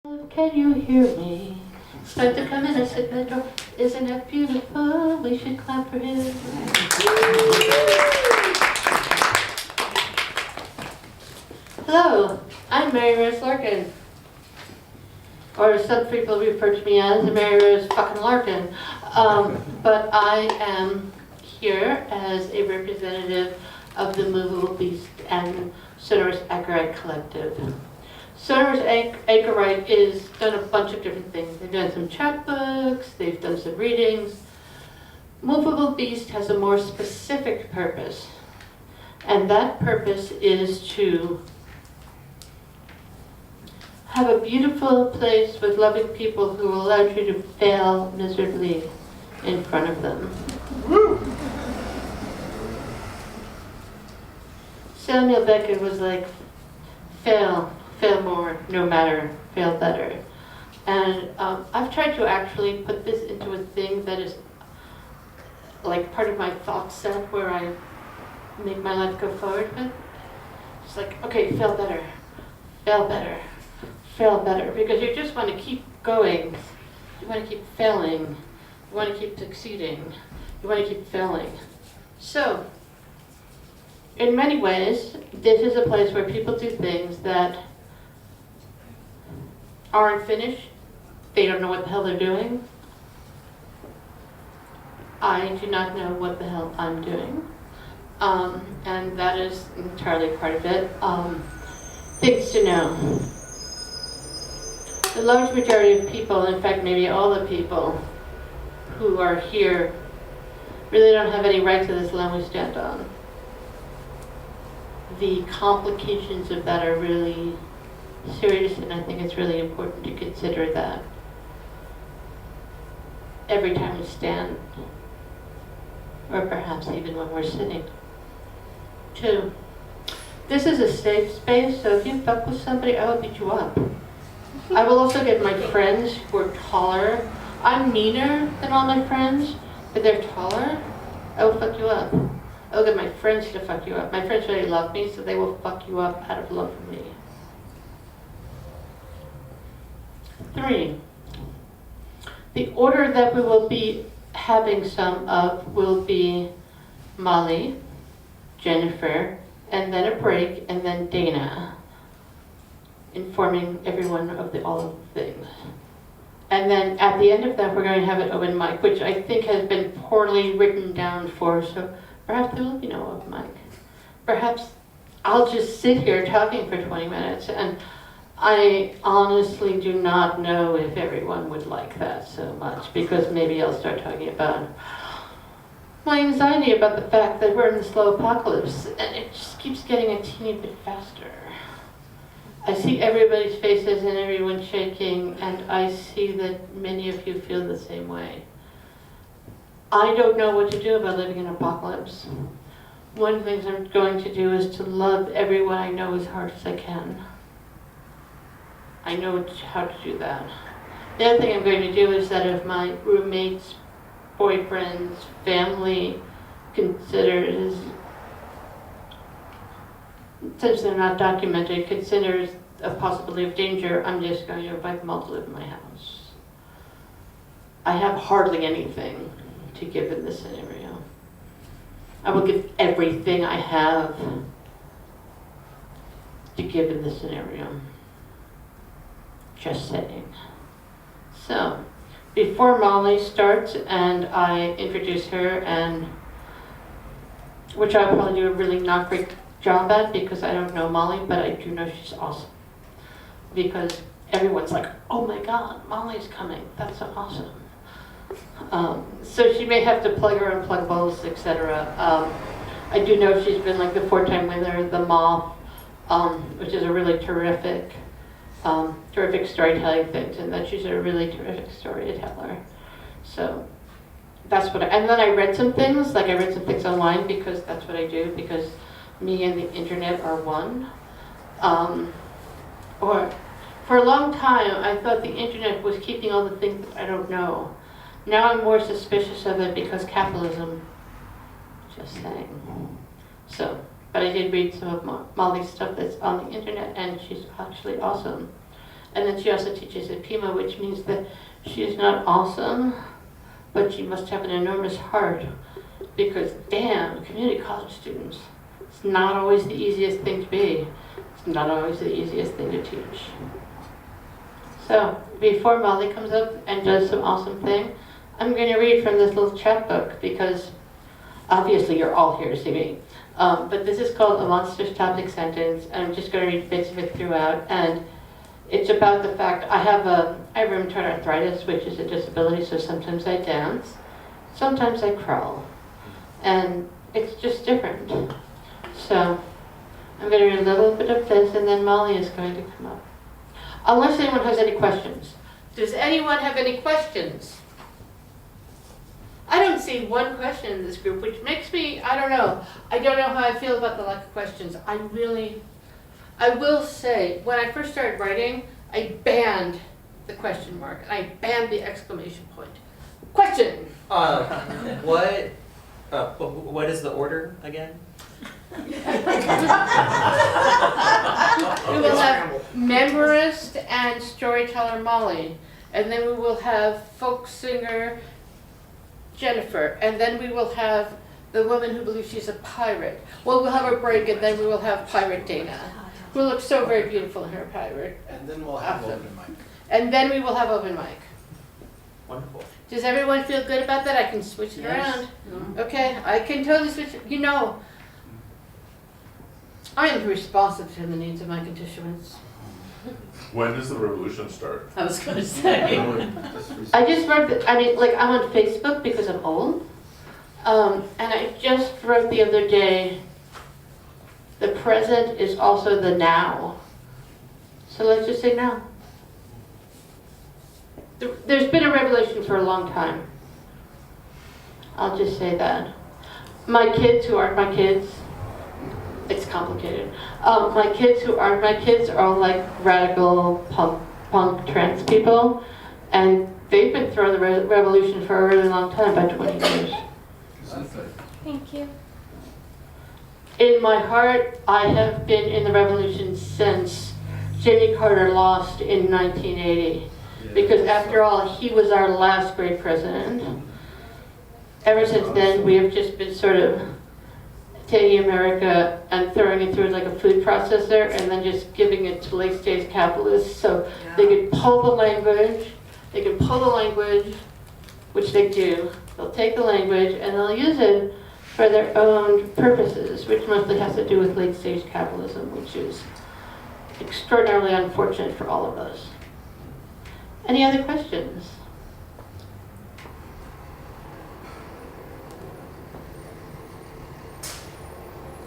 Can you hear me? Spector, come in and sit by the door. Isn't that beautiful? We should clap for him. Hello, I'm Maryrose Larkin. Or some people refer to me as Maryrose fucking Larkin. But I am here as a representative of the Moveable Beast and Sonorous Anchorite Collective. Sonorous Anchorite is done a bunch of different things. They've done some chapbooks, they've done some readings. Moveable Beast has a more specific purpose, and that purpose is to have a beautiful place with loving people who will allow you to fail miserably in front of them. Woo! Samuel Beckett was like, fail more, no matter, fail better. And I've tried to actually put this into a thing that is like part of my thought set where I make my life go forward with. It's like, okay, fail better, fail better, fail better, because you just want to keep going. You want to keep failing. You want to keep succeeding. You want to keep failing. So, in many ways, this is a place where people do things that aren't finished. They don't know what the hell they're doing. I do not know what the hell I'm doing. And that is entirely part of it. Things to know. The large majority of people, in fact maybe all the people who are here, really don't have any right to this land we stand on. The complications of that are really serious, and I think it's really important to consider that every time we stand, or perhaps even when we're sitting. 2, this is a safe space, so if you fuck with somebody, I will beat you up. I will also get my friends who are taller. I'm meaner than all my friends, but they're taller. I will fuck you up. I will get my friends to fuck you up. My friends really love me, so they will fuck you up out of love for me. 3, the order that we will be having some of will be Molly, Jennifer, and then a break, and then Dana, informing everyone of all of the things. And then at the end of that, we're going to have an open mic, which I think has been poorly written down for, so perhaps there will be no open mic. Perhaps I'll just sit here talking for 20 minutes, and I honestly do not know if everyone would like that so much, because maybe I'll start talking about my anxiety about the fact that we're in the slow apocalypse, and it just keeps getting a teeny bit faster. I see everybody's faces and everyone shaking, and I see that many of you feel the same way. I don't know what to do about living in an apocalypse. One of the things I'm going to do is to love everyone I know as hard as I can. I know how to do that. The other thing I'm going to do is that if my roommates, boyfriends, family considers, since they're not documented, considers a possibility of danger, I'm just going to invite them all to live in my house. I have hardly anything to give in this scenario. I will give everything I have to give in this scenario. Just saying. So, before Molly starts and I introduce her, and which I'll probably do a really not great job at because I don't know Molly, but I do know she's awesome. Because everyone's like, oh my god, Molly's coming, that's so awesome. So she may have to plug her unpluggables, etc. I do know she's been like the 4-time winner of the Moth, which is a really terrific storytelling thing, and that she's a really terrific storyteller. So that's what and then I read some things online because that's what I do, because me and the internet are one. Or for a long time I thought the internet was keeping all the things that I don't know. Now I'm more suspicious of it because capitalism. Just saying. So, but I did read some of Molly's stuff that's on the internet, and she's actually awesome. And then she also teaches at Pima, which means that she is not awesome, but she must have an enormous heart. Because damn, community college students, it's not always the easiest thing to be. It's not always the easiest thing to teach. So, before Molly comes up and does some awesome thing, I'm going to read from this little chapbook because obviously you're all here to see me. But this is called A Monster's Topic Sentence, and I'm just going to read bits of it throughout. And it's about the fact I have rheumatoid arthritis, which is a disability, so sometimes I dance, sometimes I crawl. And it's just different. So I'm going to read a little bit of this, and then Molly is going to come up. Unless anyone has any questions. Does anyone have any questions? I don't see one question in this group, which makes me, I don't know how I feel about the lack of questions. I will say, when I first started writing, I banned the question mark, and I banned the exclamation point. Question! What is the order again? We will have memorist and storyteller Molly, and then we will have folk singer Jennifer, and then we will have the woman who believes she's a pirate. Well, we'll have a break, and then we will have Pirate Dana, who looks so very beautiful in her pirate. And then we'll have outfit. open mic. And then we will have open mic. Wonderful. Does everyone feel good about that? I can switch it around. Okay, I can totally switch it. You know, I am responsive to the needs of my constituents. When does the revolution start? I was going to say. I just wrote, I'm on Facebook because I'm old. And I just wrote the other day, the present is also the now. So let's just say now. There's been a revolution for a long time. I'll just say that. My kids who aren't my kids, it's complicated. My kids who aren't my kids are all like radical punk trans people, and they've been throwing the revolution for a really long time, about 20 years. Thank you. In my heart, I have been in the revolution since Jimmy Carter lost in 1980. Because after all, he was our last great president. Ever since then, we have just been sort of taking America and throwing it through like a food processor and then just giving it to late-stage capitalists so they could pull the language. They can pull the language, which they do. They'll take the language and they'll use it for their own purposes, which mostly has to do with late-stage capitalism, which is extraordinarily unfortunate for all of us. Any other questions?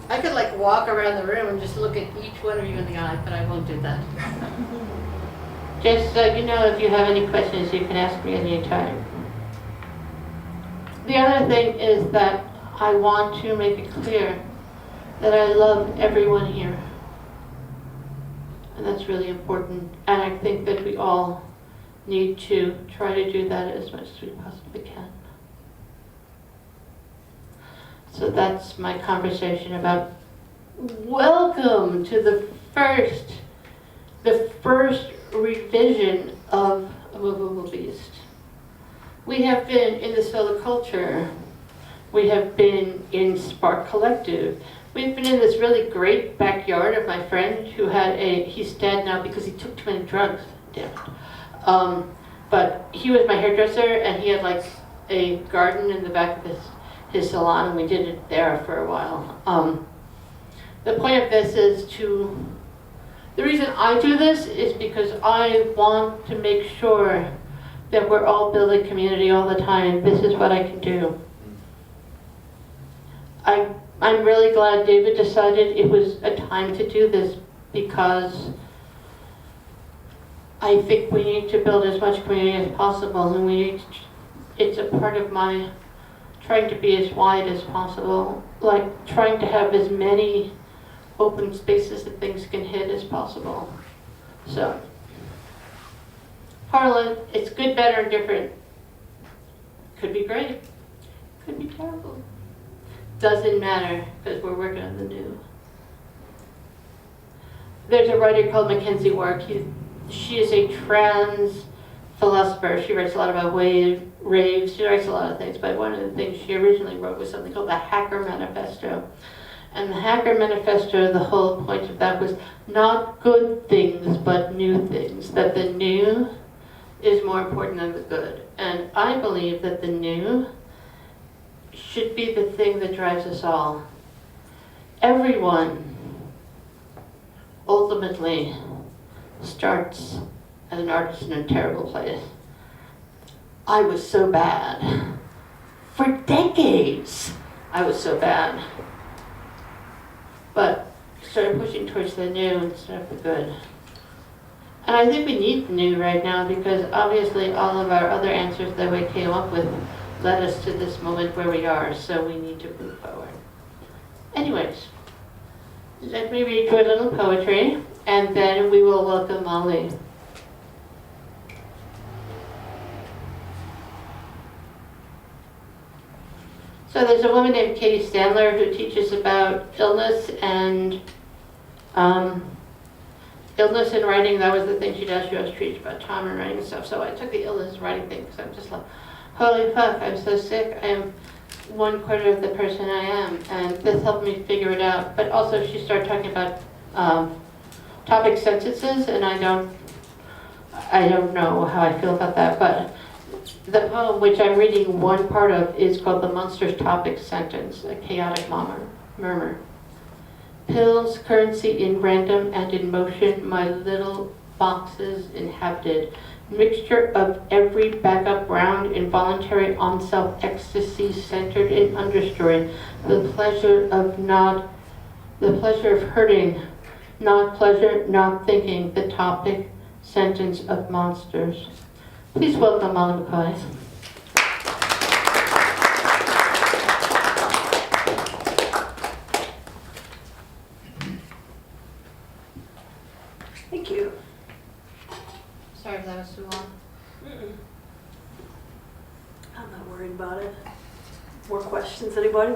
I could like walk around the room and just look at each one of you in the eye, but I won't do that. Just so you know, if you have any questions, you can ask me any time. The other thing is that I want to make it clear that I love everyone here. And that's really important. And I think that we all need to try to do that as much as we possibly can. So that's my conversation about welcome to the first revision of A Moveable Beast. We have been in the solo culture. We have been in Spark Collective. We've been in this really great backyard of my friend who had he's dead now because he took too many drugs, damn it. But he was my hairdresser and he had like a garden in the back of his salon and we did it there for a while. The point of this is the reason I do this is because I want to make sure that we're all building community all the time. This is what I can do. I'm really glad David decided it was a time to do this because I think we need to build as much community as possible, and it's a part of my trying to be as wide as possible, like trying to have as many open spaces that things can hit as possible. So, Harlan, it's good, better, and different. Could be great, could be terrible. Doesn't matter, because we're working on the new. There's a writer called Mackenzie Wark. He's she is a trans philosopher. She writes a lot about raves. She writes a lot of things, but one of the things she originally wrote was something called the Hacker Manifesto. And the Hacker Manifesto, the whole point of that was not good things, but new things. That the new is more important than the good. And I believe that the new should be the thing that drives us all. Everyone ultimately starts as an artist in a terrible place. I was so bad. For decades, I was so bad. But started pushing towards the new instead of the good. And I think we need the new right now because obviously all of our other answers that we came up with led us to this moment where we are, so we need to move forward. Anyways, let me read you a little poetry, and then we will welcome Molly. So there's a woman named Katie Standler who teaches about illness and illness and writing. That was the thing she does. She always teaches about trauma and writing and stuff. So I took the illness and writing thing because I'm just like, holy fuck, I'm so sick. I am 1/4 of the person I am. And this helped me figure it out. But also she started talking about topic sentences, and I don't know how I feel about that. But the poem, which I'm reading one part of, is called The Monster's Topic Sentence, a chaotic murmur. Pills, currency in random and in motion, my little boxes inhabited. Mixture of every backup round, involuntary on-self ecstasy centered in understory. The pleasure of hurting, not pleasure, not thinking, the topic sentence of monsters. Please welcome Molly McCloy. Thank you. Sorry if that was too long. I'm not worried about it. More questions, anybody?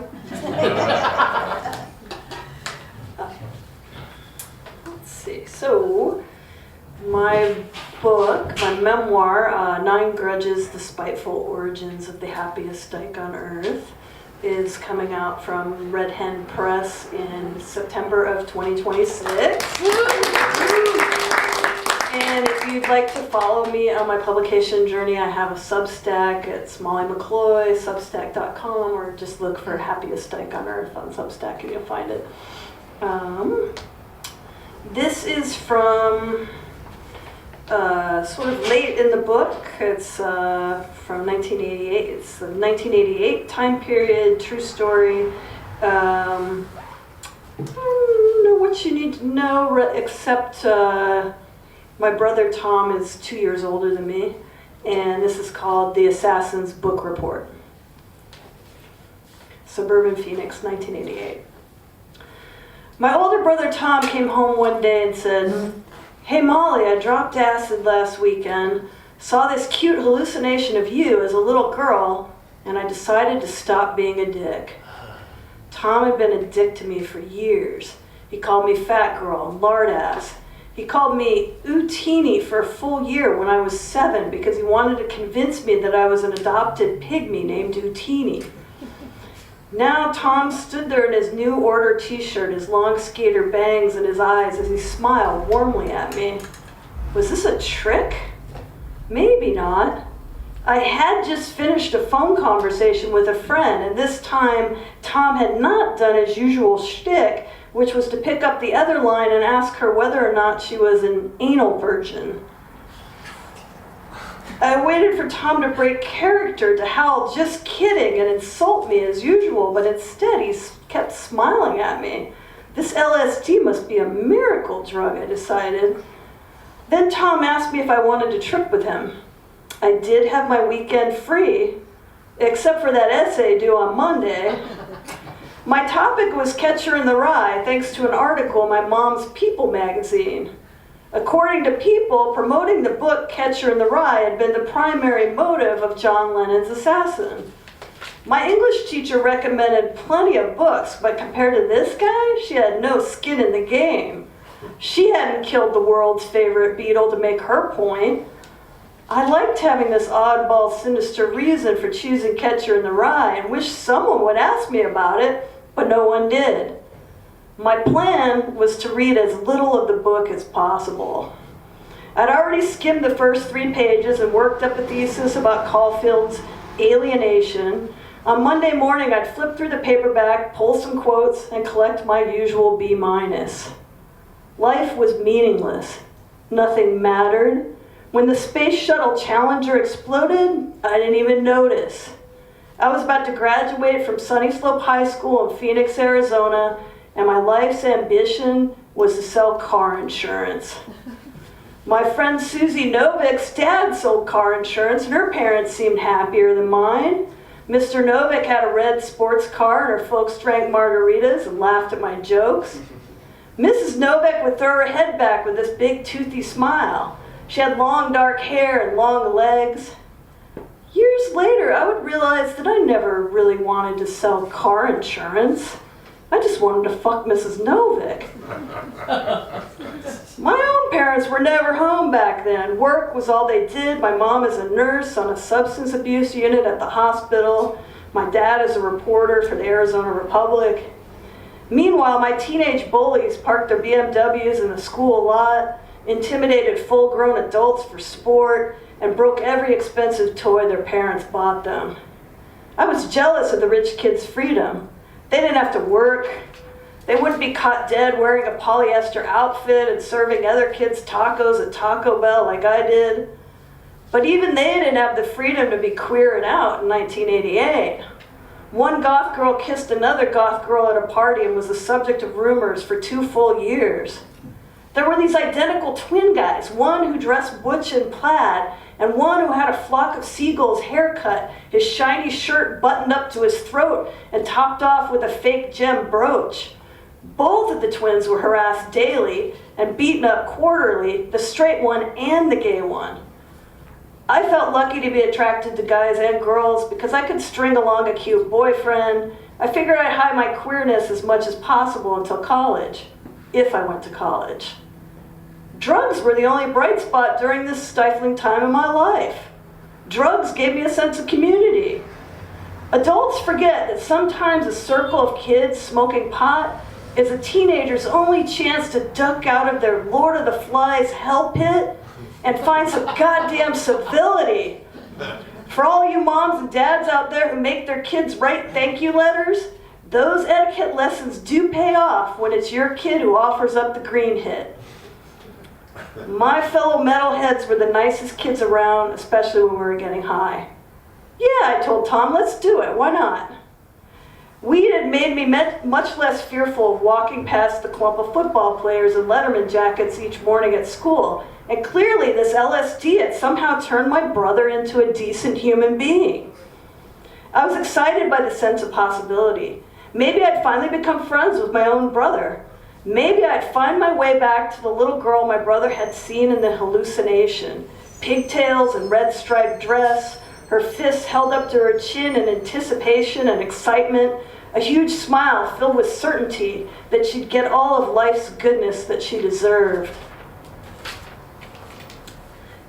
Let's see. So, my book, my memoir, 9 Grudges, The Spiteful Origins of the Happiest Dyke on Earth, is coming out from Red Hen Press in September of 2026. And if you'd like to follow me on my publication journey, I have a Substack. It's Molly McCloy, substack.com, or just look for Happiest Dyke on Earth on Substack and you'll find it. This is from sort of late in the book. It's from 1988. It's a 1988 time period, true story. I don't know what you need to know except my brother Tom is 2 years older than me, and this is called The Assassin's Book Report. Suburban Phoenix, 1988. My older brother Tom came home one day and said, "Hey Molly, I dropped acid last weekend, saw this cute hallucination of you as a little girl, and I decided to stop being a dick." Tom had been a dick to me for years. He called me fat girl and lard ass. He called me Utini for a full year when I was 7 because he wanted to convince me that I was an adopted pygmy named Utini. Now Tom stood there in his New Order t-shirt, his long skater bangs in his eyes as he smiled warmly at me. Was this a trick? Maybe not. I had just finished a phone conversation with a friend, and this time Tom had not done his usual shtick, which was to pick up the other line and ask her whether or not she was an anal virgin. I waited for Tom to break character, to howl, "Just kidding," and insult me as usual, but instead he kept smiling at me. This LSD must be a miracle drug, I decided. Then Tom asked me if I wanted to trip with him. I did have my weekend free, except for that essay due on Monday. My topic was Catcher in the Rye, thanks to an article in my mom's People magazine. According to People, promoting the book Catcher in the Rye had been the primary motive of John Lennon's assassin. My English teacher recommended plenty of books, but compared to this guy, she had no skin in the game. She hadn't killed the world's favorite beetle to make her point. I liked having this oddball, sinister reason for choosing Catcher in the Rye and wished someone would ask me about it, but no one did. My plan was to read as little of the book as possible. I'd already skimmed the first 3 pages and worked up a thesis about Caulfield's alienation. On Monday morning, I'd flip through the paperback, pull some quotes, and collect my usual B-. Life was meaningless. Nothing mattered. When the Space Shuttle Challenger exploded, I didn't even notice. I was about to graduate from Sunny Slope High School in Phoenix, Arizona, and my life's ambition was to sell car insurance. My friend Susie Novick's dad sold car insurance, and her parents seemed happier than mine. Mr. Novick had a red sports car, and her folks drank margaritas and laughed at my jokes. Mrs. Novick would throw her head back with this big toothy smile. She had long dark hair and long legs. Years later, I would realize that I never really wanted to sell car insurance. I just wanted to fuck Mrs. Novick. My own parents were never home back then. Work was all they did. My mom is a nurse on a substance abuse unit at the hospital. My dad is a reporter for the Arizona Republic. Meanwhile, my teenage bullies parked their BMWs in the school lot, intimidated full-grown adults for sport, and broke every expensive toy their parents bought them. I was jealous of the rich kids' freedom. They didn't have to work. They wouldn't be caught dead wearing a polyester outfit and serving other kids tacos at Taco Bell like I did. But even they didn't have the freedom to be queering out in 1988. One goth girl kissed another goth girl at a party and was the subject of rumors for 2 full years. There were these identical twin guys, one who dressed butch in plaid, and one who had a flock of seagulls haircut, his shiny shirt buttoned up to his throat and topped off with a fake gem brooch. Both of the twins were harassed daily and beaten up quarterly, the straight one and the gay one. I felt lucky to be attracted to guys and girls because I could string along a cute boyfriend. I figured I'd hide my queerness as much as possible until college, if I went to college. Drugs were the only bright spot during this stifling time in my life. Drugs gave me a sense of community. Adults forget that sometimes a circle of kids smoking pot is a teenager's only chance to duck out of their Lord of the Flies hell pit and find some goddamn civility. For all you moms and dads out there who make their kids write thank you letters, those etiquette lessons do pay off when it's your kid who offers up the green hit. My fellow metalheads were the nicest kids around, especially when we were getting high. Yeah, I told Tom, let's do it, why not? Weed had made me much less fearful of walking past the clump of football players in Letterman jackets each morning at school, and clearly this LSD had somehow turned my brother into a decent human being. I was excited by the sense of possibility. Maybe I'd finally become friends with my own brother. Maybe I'd find my way back to the little girl my brother had seen in the hallucination. Pigtails and red striped dress, her fists held up to her chin in anticipation and excitement, a huge smile filled with certainty that she'd get all of life's goodness that she deserved.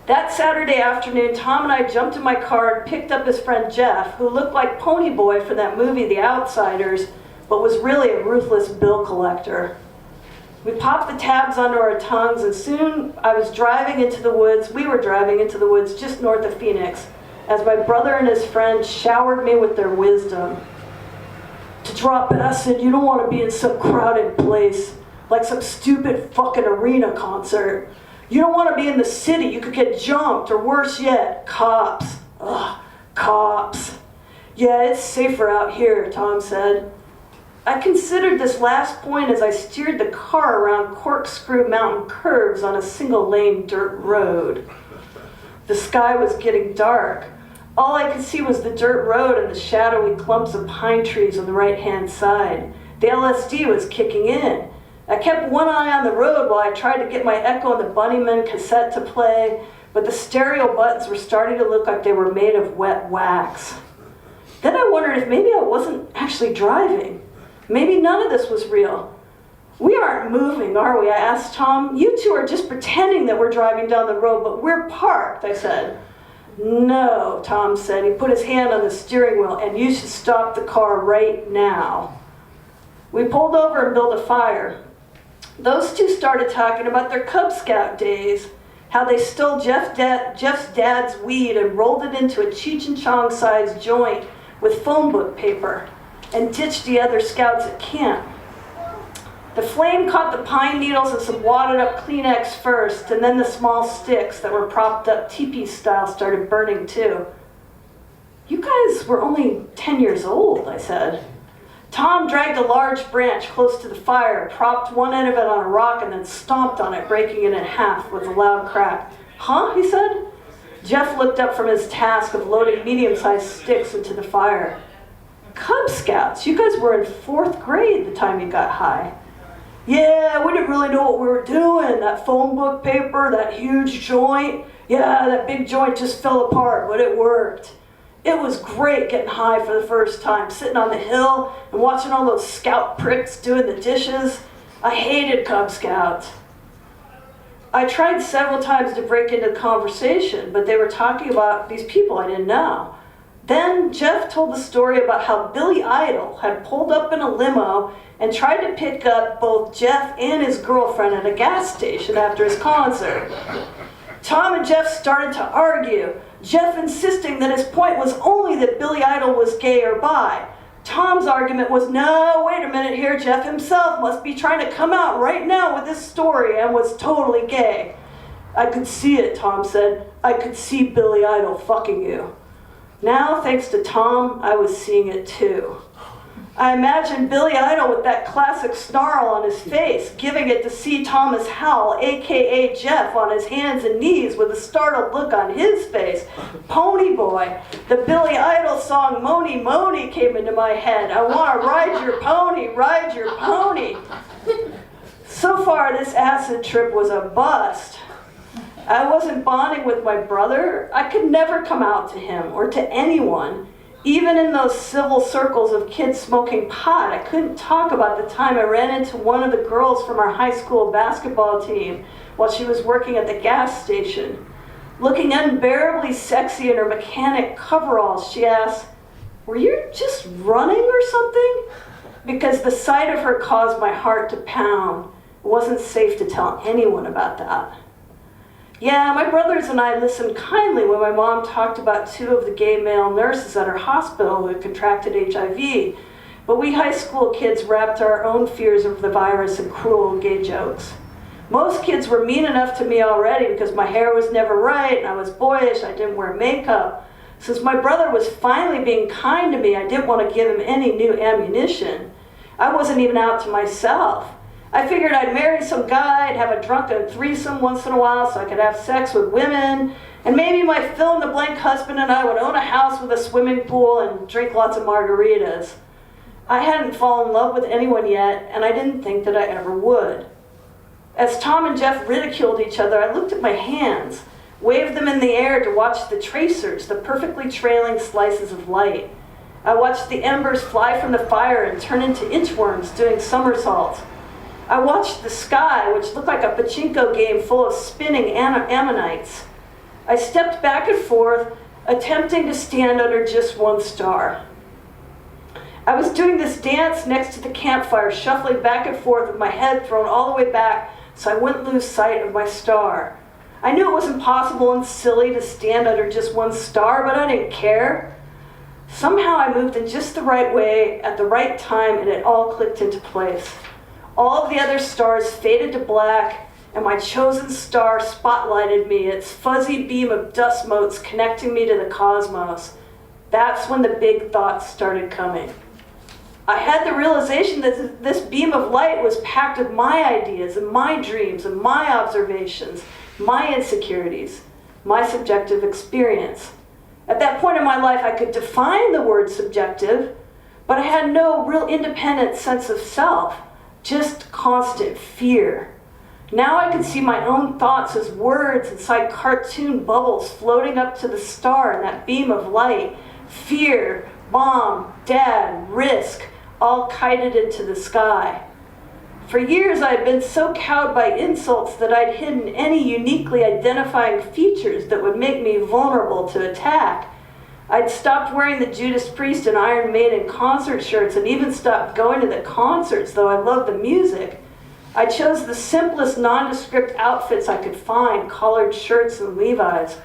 That Saturday afternoon, Tom and I jumped in my car and picked up his friend Jeff, who looked like Pony Boy from that movie The Outsiders, but was really a ruthless bill collector. We popped the tabs onto our tongues, and soon we were driving into the woods just north of Phoenix, as my brother and his friends showered me with their wisdom. To drop acid, you don't want to be in some crowded place, like some stupid fucking arena concert. You don't want to be in the city, you could get jumped, or worse yet, cops. Ugh, cops. Yeah, it's safer out here, Tom said. I considered this last point as I steered the car around corkscrew mountain curves on a single-lane dirt road. The sky was getting dark. All I could see was the dirt road and the shadowy clumps of pine trees on the right-hand side. The LSD was kicking in. I kept one eye on the road while I tried to get my Echo and the Bunnymen cassette to play, but the stereo buttons were starting to look like they were made of wet wax. Then I wondered if maybe I wasn't actually driving. Maybe none of this was real. "We aren't moving, are we?" I asked Tom. "You two are just pretending that we're driving down the road, but we're parked," I said. "No," Tom said. He put his hand on the steering wheel, "and you should stop the car right now." We pulled over and built a fire. Those two started talking about their Cub Scout days, how they stole Jeff's dad's weed and rolled it into a Cheech and Chong-sized joint with phone book paper and ditched the other scouts at camp. The flame caught the pine needles and some wadded up Kleenex first, and then the small sticks that were propped up teepee style started burning too. "You guys were only 10 years old," I said. Tom dragged a large branch close to the fire, propped one end of it on a rock, and then stomped on it, breaking it in half with a loud crack. "Huh?" he said. Jeff looked up from his task of loading medium-sized sticks into the fire. "Cub Scouts? You guys were in 4th grade the time you got high." "Yeah, we didn't really know what we were doing. That phone book paper, that huge joint. Yeah, that big joint just fell apart, but it worked. It was great getting high for the first time, sitting on the hill and watching all those scout pricks doing the dishes. I hated Cub Scouts." I tried several times to break into the conversation, but they were talking about these people I didn't know. Then Jeff told the story about how Billy Idol had pulled up in a limo and tried to pick up both Jeff and his girlfriend at a gas station after his concert. Tom and Jeff started to argue, Jeff insisting that his point was only that Billy Idol was gay or bi. Tom's argument was, "No, wait a minute here, Jeff himself must be trying to come out right now with this story and was totally gay." "I could see it," Tom said. "I could see Billy Idol fucking you." Now, thanks to Tom, I was seeing it too. I imagined Billy Idol with that classic snarl on his face, giving it to C. Thomas Howell, a.k.a. Jeff, on his hands and knees with a startled look on his face. Pony Boy. The Billy Idol song Moni Moni came into my head. "I want to ride your pony, ride your pony." So far, this acid trip was a bust. I wasn't bonding with my brother. I could never come out to him or to anyone. Even in those civil circles of kids smoking pot, I couldn't talk about the time I ran into one of the girls from our high school basketball team while she was working at the gas station. Looking unbearably sexy in her mechanic coveralls, she asked, "Were you just running or something?" Because the sight of her caused my heart to pound. It wasn't safe to tell anyone about that. Yeah, my brothers and I listened kindly when my mom talked about 2 of the gay male nurses at her hospital who had contracted HIV, but we high school kids wrapped our own fears of the virus in cruel gay jokes. Most kids were mean enough to me already because my hair was never right and I was boyish, I didn't wear makeup. Since my brother was finally being kind to me, I didn't want to give him any new ammunition. I wasn't even out to myself. I figured I'd marry some guy, I'd have a drunken threesome once in a while so I could have sex with women, and maybe my fill-in-the-blank husband and I would own a house with a swimming pool and drink lots of margaritas. I hadn't fallen in love with anyone yet, and I didn't think that I ever would. As Tom and Jeff ridiculed each other, I looked at my hands, waved them in the air to watch the tracers, the perfectly trailing slices of light. I watched the embers fly from the fire and turn into inchworms doing somersaults. I watched the sky, which looked like a pachinko game full of spinning ammonites. I stepped back and forth, attempting to stand under just one star. I was doing this dance next to the campfire, shuffling back and forth with my head thrown all the way back so I wouldn't lose sight of my star. I knew it was impossible and silly to stand under just one star, but I didn't care. Somehow I moved in just the right way, at the right time, and it all clicked into place. All of the other stars faded to black, and my chosen star spotlighted me, its fuzzy beam of dust motes connecting me to the cosmos. That's when the big thoughts started coming. I had the realization that this beam of light was packed with my ideas and my dreams and my observations, my insecurities, my subjective experience. At that point in my life, I could define the word subjective, but I had no real independent sense of self. Just constant fear. Now I could see my own thoughts as words inside cartoon bubbles floating up to the star in that beam of light. Fear, mom, dad, risk, all kited into the sky. For years, I had been so cowed by insults that I'd hidden any uniquely identifying features that would make me vulnerable to attack. I'd stopped wearing the Judas Priest and Iron Maiden concert shirts and even stopped going to the concerts, though I loved the music. I chose the simplest nondescript outfits I could find, collared shirts and Levi's.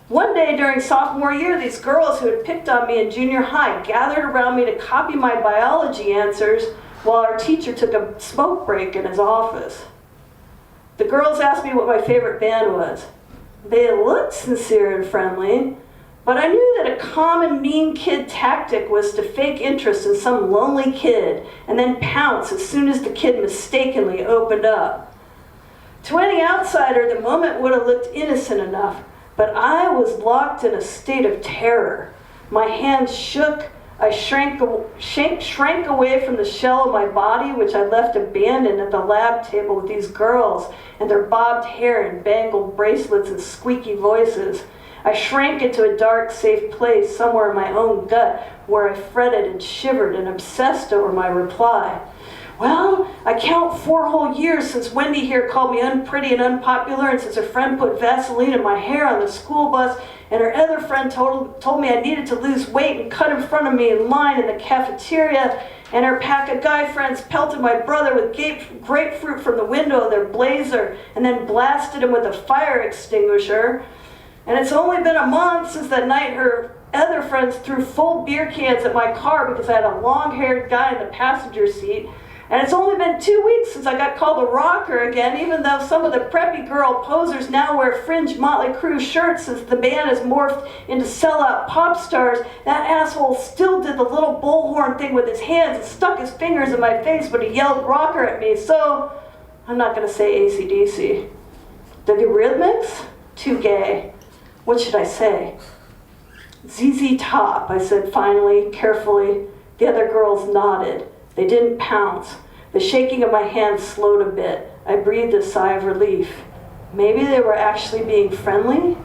One day during sophomore year, these girls who had picked on me in junior high gathered around me to copy my biology answers while our teacher took a smoke break in his office. The girls asked me what my favorite band was. They looked sincere and friendly, but I knew that a common mean kid tactic was to fake interest in some lonely kid and then pounce as soon as the kid mistakenly opened up. To any outsider, the moment would have looked innocent enough, but I was locked in a state of terror. My hands shook. I shrank away from the shell of my body, which I left abandoned at the lab table with these girls and their bobbed hair and bangled bracelets and squeaky voices. I shrank into a dark, safe place somewhere in my own gut where I fretted and shivered and obsessed over my reply. Well, I count 4 whole years since Wendy here called me unpretty and unpopular, and since a friend put Vaseline in my hair on the school bus, and her other friend told me I needed to lose weight and cut in front of me in line in the cafeteria, and her pack of guy friends pelted my brother with grapefruit from the window of their Blazer and then blasted him with a fire extinguisher. And it's only been a month since that night her other friends threw full beer cans at my car because I had a long-haired guy in the passenger seat. And it's only been 2 weeks since I got called a rocker again, even though some of the preppy girl posers now wear fringe Motley Crue shirts since the band has morphed into sellout pop stars. That asshole still did the little bullhorn thing with his hands and stuck his fingers in my face when he yelled rocker at me. So, I'm not going to say AC/DC. The Eurythmics? Too gay. What should I say? ZZ Top, I said finally, carefully. The other girls nodded. They didn't pounce. The shaking of my hands slowed a bit. I breathed a sigh of relief. Maybe they were actually being friendly?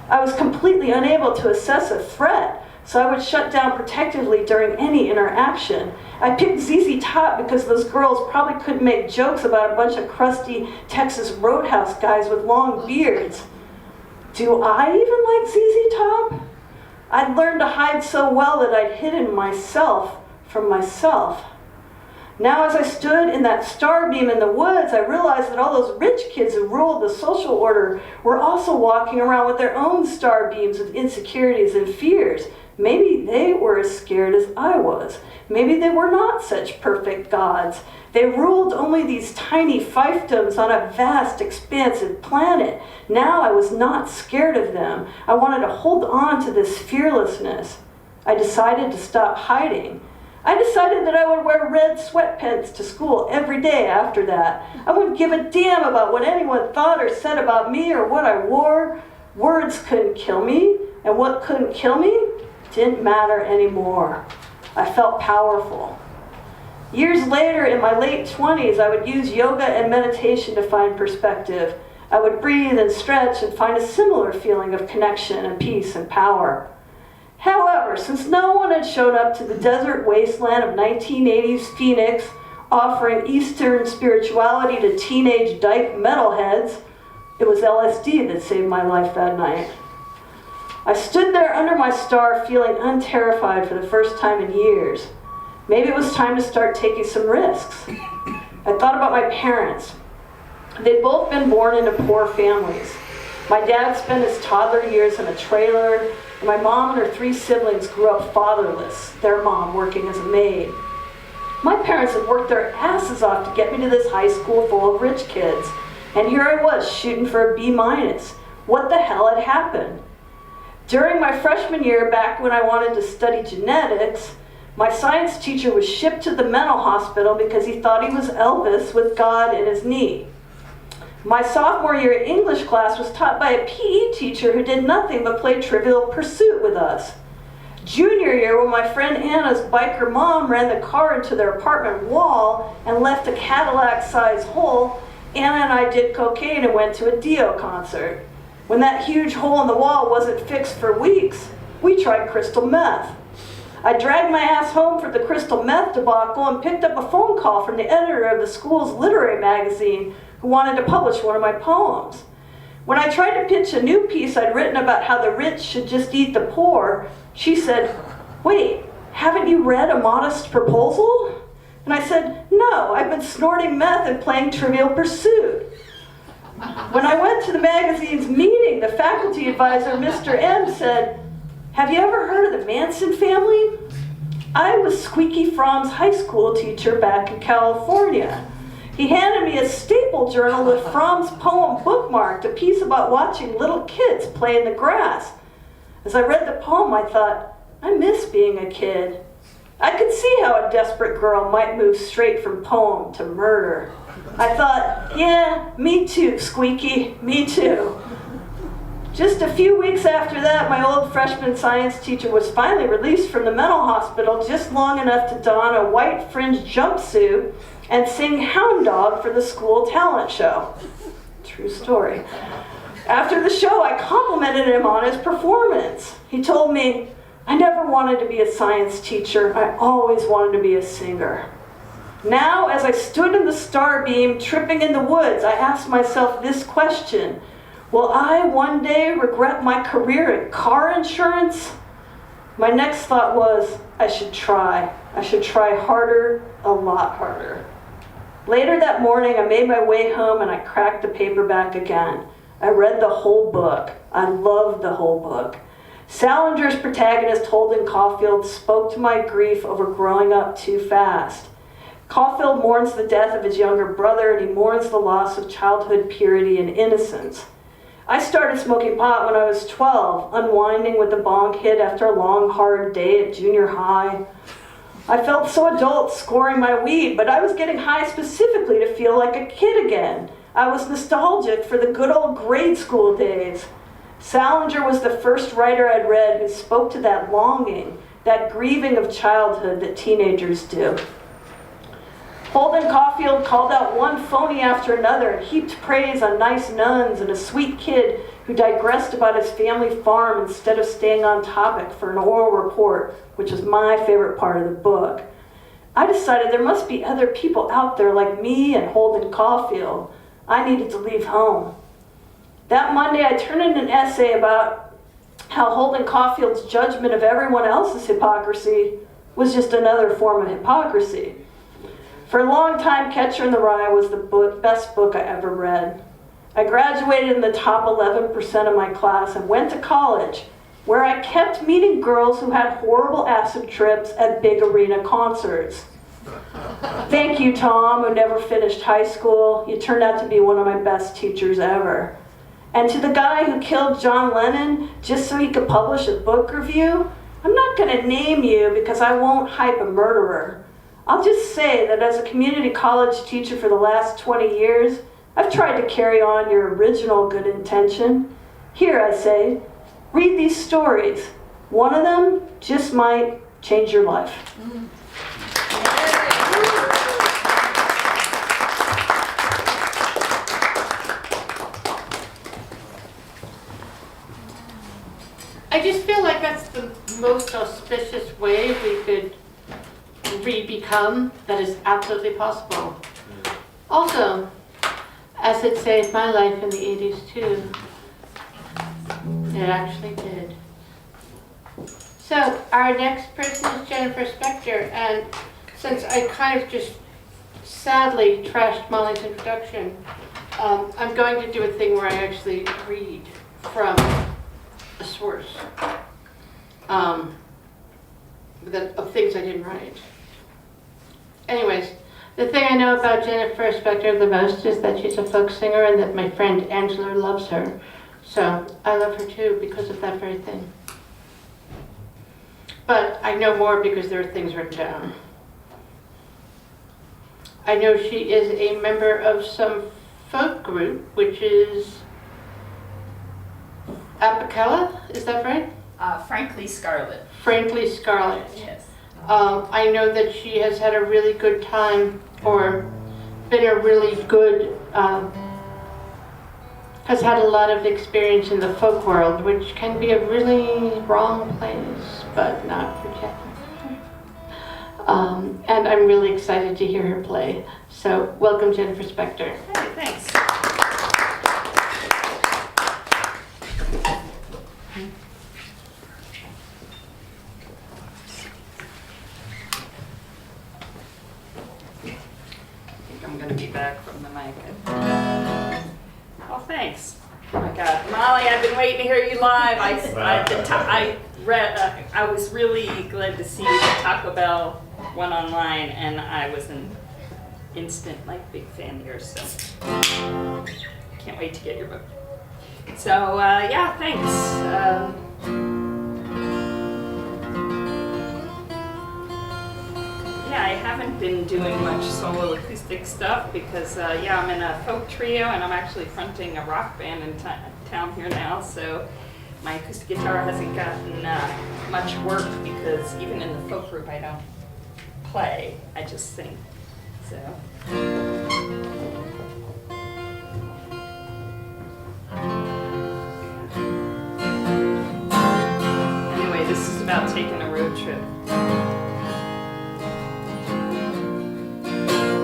I was completely unable to assess a threat, so I would shut down protectively during any interaction. I picked ZZ Top because those girls probably couldn't make jokes about a bunch of crusty Texas Roadhouse guys with long beards. Do I even like ZZ Top? I'd learned to hide so well that I'd hidden myself from myself. Now as I stood in that starbeam in the woods, I realized that all those rich kids who ruled the social order were also walking around with their own starbeams of insecurities and fears. Maybe they were as scared as I was. Maybe they were not such perfect gods. They ruled only these tiny fiefdoms on a vast, expansive planet. Now I was not scared of them. I wanted to hold on to this fearlessness. I decided to stop hiding. I decided that I would wear red sweatpants to school every day after that. I wouldn't give a damn about what anyone thought or said about me or what I wore. Words couldn't kill me, and what couldn't kill me didn't matter anymore. I felt powerful. Years later, in my late 20s, I would use yoga and meditation to find perspective. I would breathe and stretch and find a similar feeling of connection and peace and power. However, since no one had shown up to the desert wasteland of 1980s Phoenix offering Eastern spirituality to teenage dyke metalheads, it was LSD that saved my life that night. I stood there under my star feeling unterrified for the first time in years. Maybe it was time to start taking some risks. I thought about my parents. They'd both been born into poor families. My dad spent his toddler years in a trailer, and my mom and her 3 siblings grew up fatherless, their mom working as a maid. My parents had worked their asses off to get me to this high school full of rich kids, and here I was shooting for a B-. What the hell had happened? During my freshman year, back when I wanted to study genetics, my science teacher was shipped to the mental hospital because he thought he was Elvis with God in his knee. My sophomore year English class was taught by a PE teacher who did nothing but play Trivial Pursuit with us. Junior year, when my friend Anna's biker mom ran the car into their apartment wall and left a Cadillac-sized hole, Anna and I did cocaine and went to a Dio concert. When that huge hole in the wall wasn't fixed for weeks, we tried crystal meth. I dragged my ass home for the crystal meth debacle and picked up a phone call from the editor of the school's literary magazine who wanted to publish one of my poems. When I tried to pitch a new piece I'd written about how the rich should just eat the poor, she said, "Wait, haven't you read A Modest Proposal?" And I said, "No, I've been snorting meth and playing Trivial Pursuit." When I went to the magazine's meeting, the faculty advisor, Mr. M, said, "Have you ever heard of the Manson family?" I was Squeaky Fromm's high school teacher back in California. He handed me a staple journal with Fromm's poem bookmarked, a piece about watching little kids play in the grass. As I read the poem, I thought, I miss being a kid. I could see how a desperate girl might move straight from poem to murder. I thought, yeah, me too, Squeaky, me too. Just a few weeks after that, my old freshman science teacher was finally released from the mental hospital just long enough to don a white fringed jumpsuit and sing Hound Dog for the school talent show. True story. After the show, I complimented him on his performance. He told me, "I never wanted to be a science teacher. I always wanted to be a singer." Now, as I stood in the starbeam, tripping in the woods, I asked myself this question: will I one day regret my career in car insurance? My next thought was, I should try. I should try harder, a lot harder. Later that morning, I made my way home and I cracked the paperback again. I read the whole book. I loved the whole book. Salinger's protagonist, Holden Caulfield, spoke to my grief over growing up too fast. Caulfield mourns the death of his younger brother, and he mourns the loss of childhood purity and innocence. I started smoking pot when I was 12, unwinding with a bong hit after a long, hard day at junior high. I felt so adult scoring my weed, but I was getting high specifically to feel like a kid again. I was nostalgic for the good old grade school days. Salinger was the first writer I'd read who spoke to that longing, that grieving of childhood that teenagers do. Holden Caulfield called out one phony after another and heaped praise on nice nuns and a sweet kid who digressed about his family farm instead of staying on topic for an oral report, which was my favorite part of the book. I decided there must be other people out there like me and Holden Caulfield. I needed to leave home. That Monday, I turned in an essay about how Holden Caulfield's judgment of everyone else's hypocrisy was just another form of hypocrisy. For a long time, Catcher in the Rye was the best book I ever read. I graduated in the top 11% of my class and went to college, where I kept meeting girls who had horrible acid trips at big arena concerts. Thank you, Tom, who never finished high school. You turned out to be one of my best teachers ever. And to the guy who killed John Lennon just so he could publish a book review, I'm not going to name you because I won't hype a murderer. I'll just say that as a community college teacher for the last 20 years, I've tried to carry on your original good intention. Here, I say, read these stories. One of them just might change your life. I just feel like that's the most auspicious way we could re-become that is absolutely possible. Also, as it saved my life in the 80s too. It actually did. So our next person is Jennifer Spector, and since I kind of just sadly trashed Molly's introduction, I'm going to do a thing where I actually read from a source of things I didn't write. Anyways, the thing I know about Jennifer Spector the most is that she's a folk singer and that my friend Angela loves her. So I love her too because of that very thing. But I know more because there are things written down. I know she is a member of some folk group, which is Apicella, is that right? Frankly Scarlet. Frankly Scarlet. Yes. I know that she has had a really good time, or been a really good, has had a lot of experience in the folk world, which can be a really wrong place, but not for Jennifer. And I'm really excited to hear her play. So welcome, Jennifer Spector. Hey, thanks. I think I'm going to be back from the mic. Oh, thanks. Oh my God, Molly, I've been waiting to hear you live. I was really glad to see the Taco Bell one online, and I was an instant big fan of yours. So can't wait to get your book. So yeah, thanks. Yeah, I haven't been doing much solo acoustic stuff because, yeah, I'm in a folk trio and I'm actually fronting a rock band in town here now. So my acoustic guitar hasn't gotten much work because even in the folk group I don't play, I just sing. So. Anyway, this is about taking a road trip.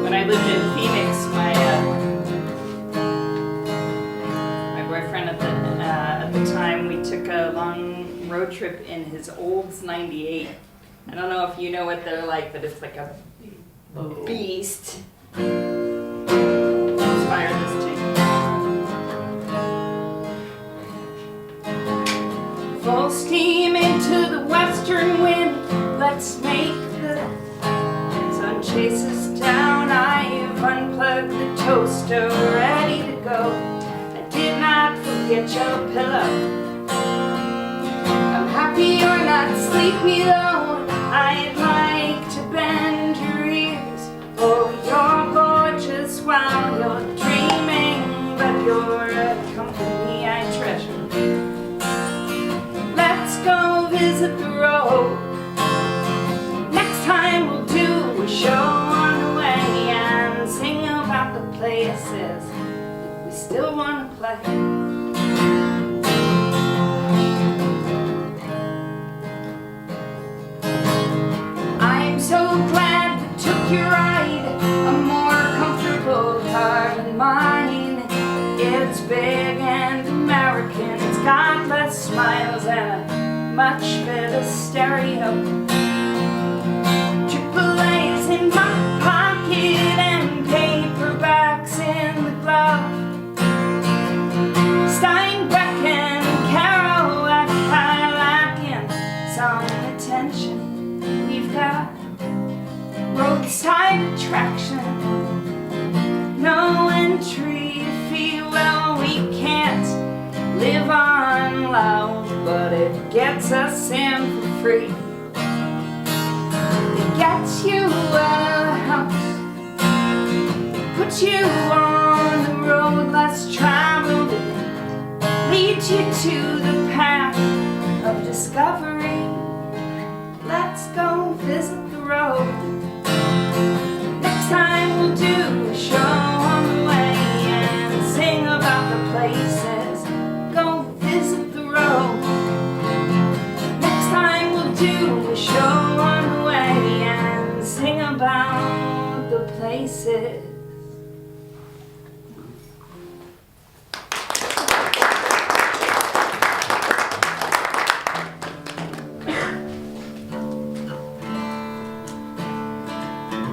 When I lived in Phoenix, my boyfriend at the time, we took a long road trip in his Olds 98. I don't know if you know what they're like, but it's like a beast. Let's fire this too. Full steam into the western wind. Let's make the sun chase us down. I've unplugged the toaster, ready to go. I did not forget your pillow. I'm happy you're not sleepy though. I'd like to bend your ears. Oh, you're gorgeous while you're dreaming, but you're a company I treasure. Let's go visit the road. Next time we'll do a show on the way and sing about the places we still want to play. I'm so glad we took your ride, a more comfortable car than mine. It's big and American, it's got less smiles and a much better stereo. AAA's in my pocket and paperbacks in the glove. Steinbeck and Kerouac lacking some attention. We've got roadside attraction, no entry fee. Well, we can't live on loud, but it gets us in for free. It gets you a house, it puts you on the road less traveled, it leads you to the path of discovery. Let's go visit the road. Next time we'll do a show on the way and sing about the places. Go visit the road. Next time we'll do a show on the way and sing about the places.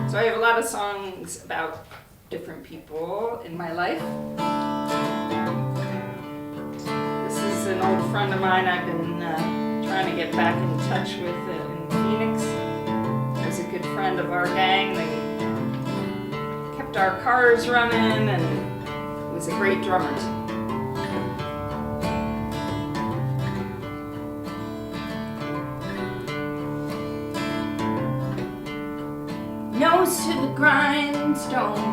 So I have a lot of songs about different people in my life. This is an old friend of mine I've been trying to get back in touch with in Phoenix. He was a good friend of our gang. They kept our cars running and was a great drummer too. Nose to the grindstone,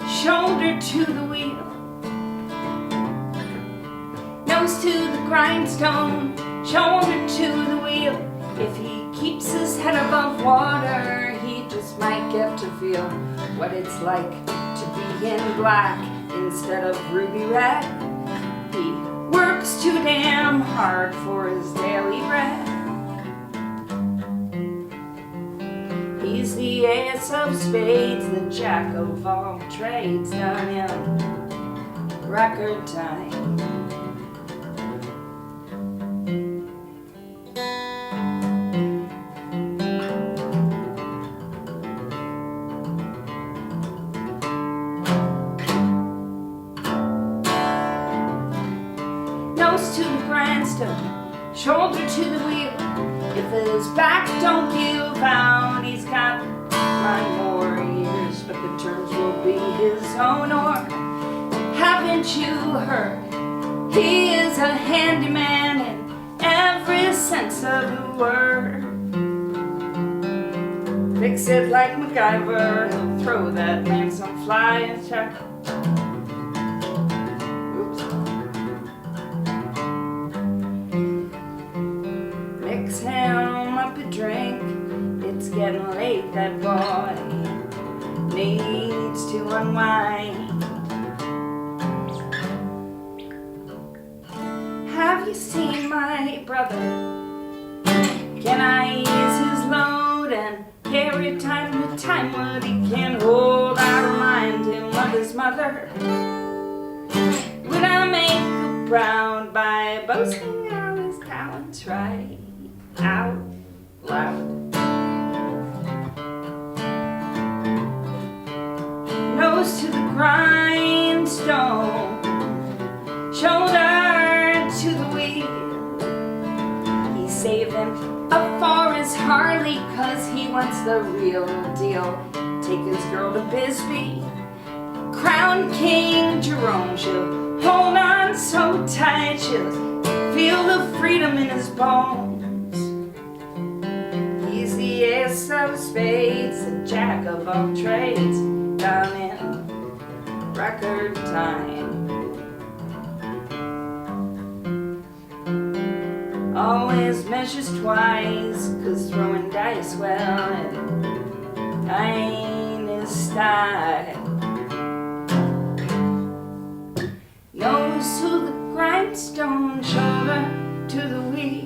shoulder to the wheel. Nose to the grindstone, shoulder to the wheel. If he keeps his head above water, he just might get to feel what it's like to be in black instead of ruby red. He works too damn hard for his daily bread. He's the ace of spades, the jack of all trades, done in record time. Nose to the grindstone, shoulder to the wheel. If his back don't give out, he's got 9 more years, but the terms will be his own. Or haven't you heard? He is a handyman in every sense of the word. Fix it like MacGyver, he'll throw that man some flies. Mix him up a drink, it's getting late, that boy needs to unwind. Have you seen my brother? Can I ease his load and carry time to time what he can hold? I remind him of his mother. Would I make her proud by boasting of his talents right out loud? Nose to the grindstone, shoulder to the wheel. He's saving up for his Harley 'cause he wants the real deal. Take his girl to Bisbee, crown King Jerome. She'll hold on so tight, she'll feel the freedom in his bones. He's the ace of spades, the jack of all trades, down in record time. Always measures twice, 'cause throwing dice, well, it ain't his style. Nose to the grindstone, shoulder to the wheel.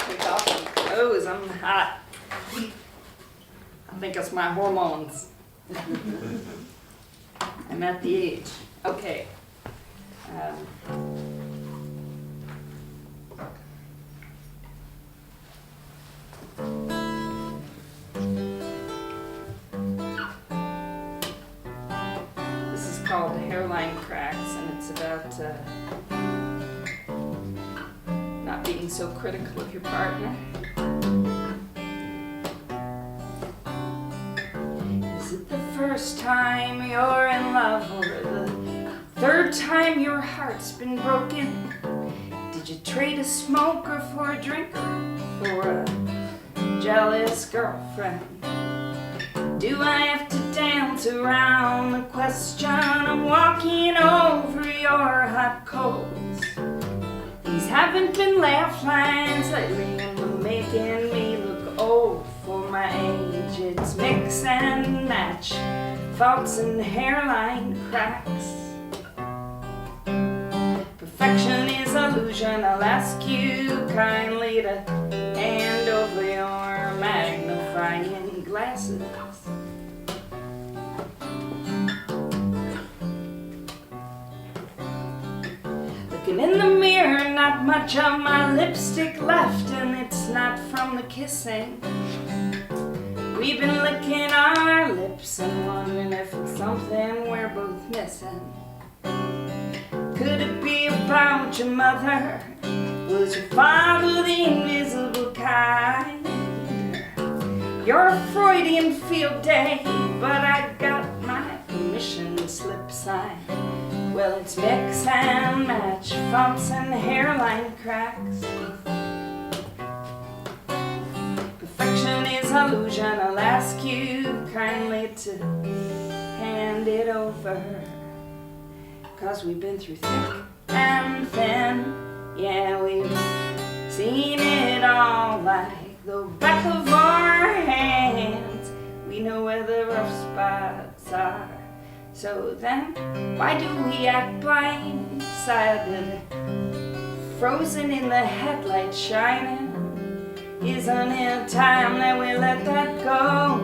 Take off my clothes, I'm hot. I think it's my hormones. I'm at the age. Okay. This is called Hairline Cracks, and it's about not being so critical of your partner. Is it the first time you're in love, or the third time your heart's been broken? Did you trade a smoker for a drinker, for a jealous girlfriend? Do I have to dance around the question of walking over your hot coals? These haven't been laugh lines lately, and they're making me look old for my age. It's mix and match, faults and hairline cracks. Perfection is illusion. I'll ask you kindly to hand over your magnifying glasses. Looking in the mirror, not much of my lipstick left, and it's not from the kissing. We've been licking our lips and wondering if it's something we're both missing. Could it be about your mother? Was your father the invisible kind? You're a Freudian field day, but I got my permission slip signed. Well, it's mix and match, faults and hairline cracks. Perfection is illusion. I'll ask you kindly to hand it over, 'cause we've been through thick and thin. Yeah, we've seen it all like the back of our hands. We know where the rough spots are. So then, why do we act blindsided? frozen in the headlights shining. Isn't it time that we let that go?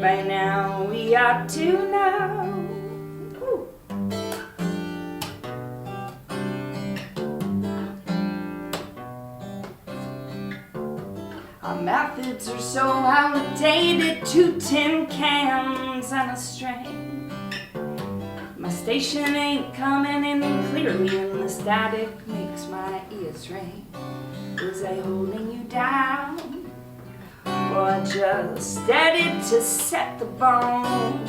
By now we ought to know. Ooh. Our methods are so outdated, 2 tin cans and a string. My station ain't coming in clearly, and the static makes my ears ring. Was I holding you down, or just steadied to set the bone?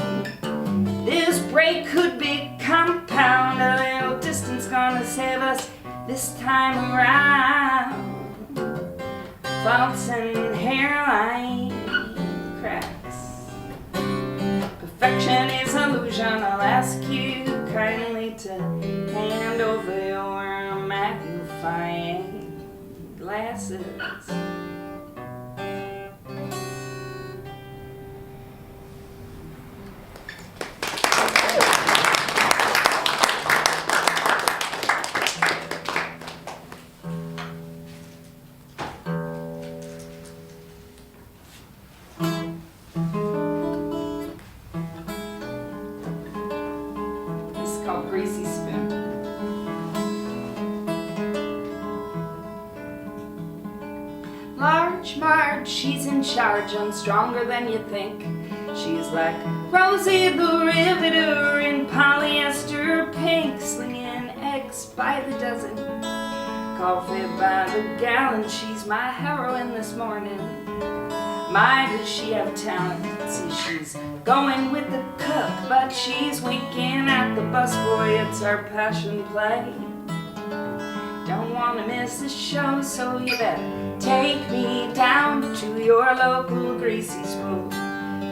This break could be compound, a little distance gonna save us this time around. Faults and hairline cracks. Perfection is illusion. I'll ask you kindly to hand over your magnifying glasses. Greasy spoon. Large Marge, she's in charge and stronger than you think. She's like Rosie the Riveter in polyester pink, slinging eggs by the dozen, coffee by the gallon. She's my heroine this morning. My, does she have talent? See, she's going with the cook, but she's winking at the busboy. It's our passion play. Don't want to miss the show, so you better take me down to your local greasy spoon,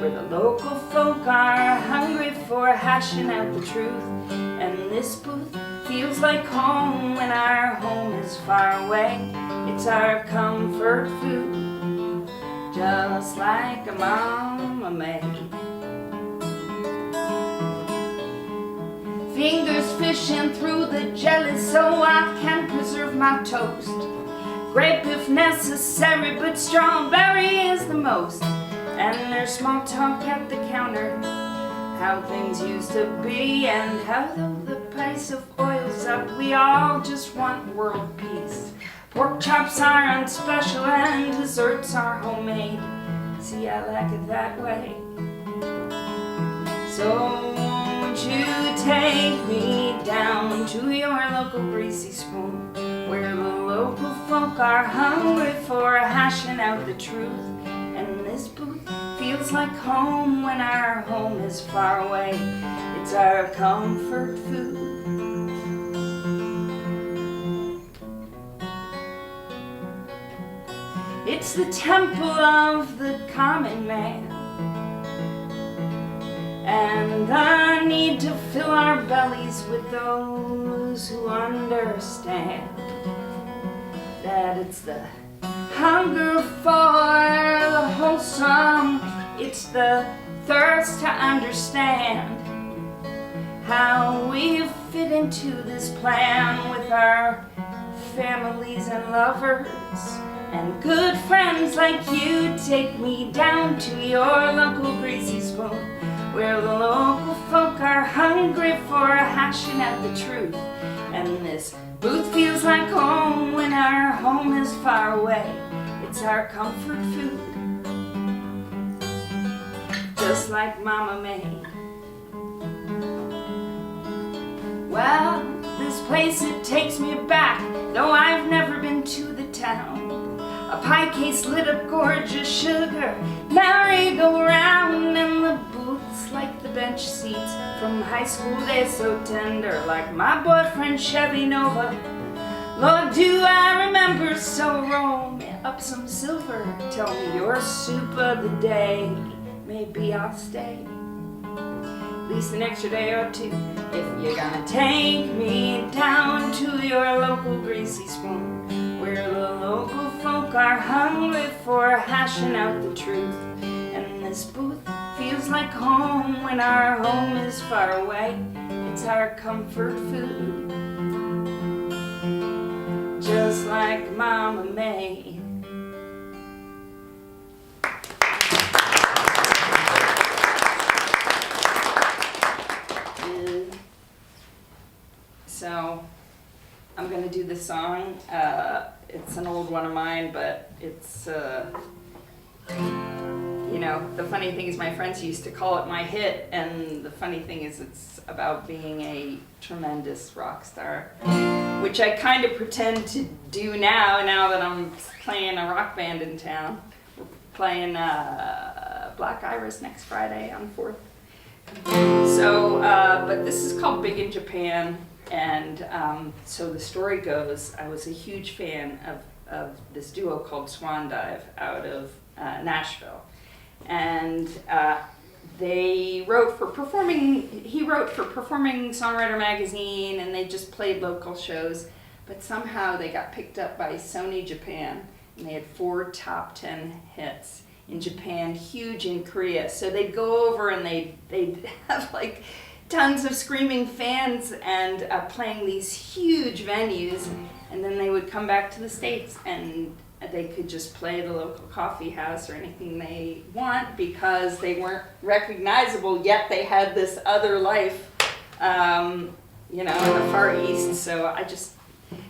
where the local folk are hungry for hashing out the truth. And this booth feels like home when our home is far away. It's our comfort food, just like a mama made. Fingers fishing through the jelly so I can preserve my toast. Grape if necessary, but strawberry is the most. And there's small talk at the counter, how things used to be, and how though the price of oil's up, we all just want world peace. Pork chops are on special and desserts are homemade. See, I like it that way. So won't you take me down to your local greasy spoon, where the local folk are hungry for hashing out the truth. And this booth feels like home when our home is far away. It's our comfort food. It's the temple of the common man, and the need to fill our bellies with those who understand that it's the hunger for the wholesome, it's the thirst to understand how we fit into this plan with our families and lovers. And good friends like you, take me down to your local greasy spoon, where the local folk are hungry for hashing out the truth. And this booth feels like home when our home is far away. It's our comfort food, just like Mama made. Well, this place, it takes me back, though I've never been to the town. A pie case lit up gorgeous sugar, merry-go-round, and the booths like the bench seats from high school days, so tender, like my boyfriend Chevy Nova. Lord, do I remember, so roll me up some silver, tell me your soup of the day, maybe I'll stay at least an extra day or two, if you're gonna take me down to your local greasy spoon, where the local folk are hungry for hashing out the truth. And this booth feels like home when our home is far away. It's our comfort food, just like Mama May. So I'm gonna do the song. It's an old one of mine, but it's, you know, the funny thing is my friends used to call it my hit, and the funny thing is it's about being a tremendous rock star, which I kind of pretend to do now that I'm playing a rock band in town. We're playing Black Iris next Friday on 4th. So, but this is called Big in Japan. And so the story goes, I was a huge fan of this duo called Swan Dive out of Nashville. And he wrote for Performing Songwriter Magazine, and they just played local shows. But somehow they got picked up by Sony Japan, and they had 4 top 10 hits in Japan, huge in Korea. So they'd go over and they'd have like tons of screaming fans and playing these huge venues, and then they would come back to the States and they could just play the local coffee house or anything they want because they weren't recognizable, yet they had this other life, you know, in the Far East. So I just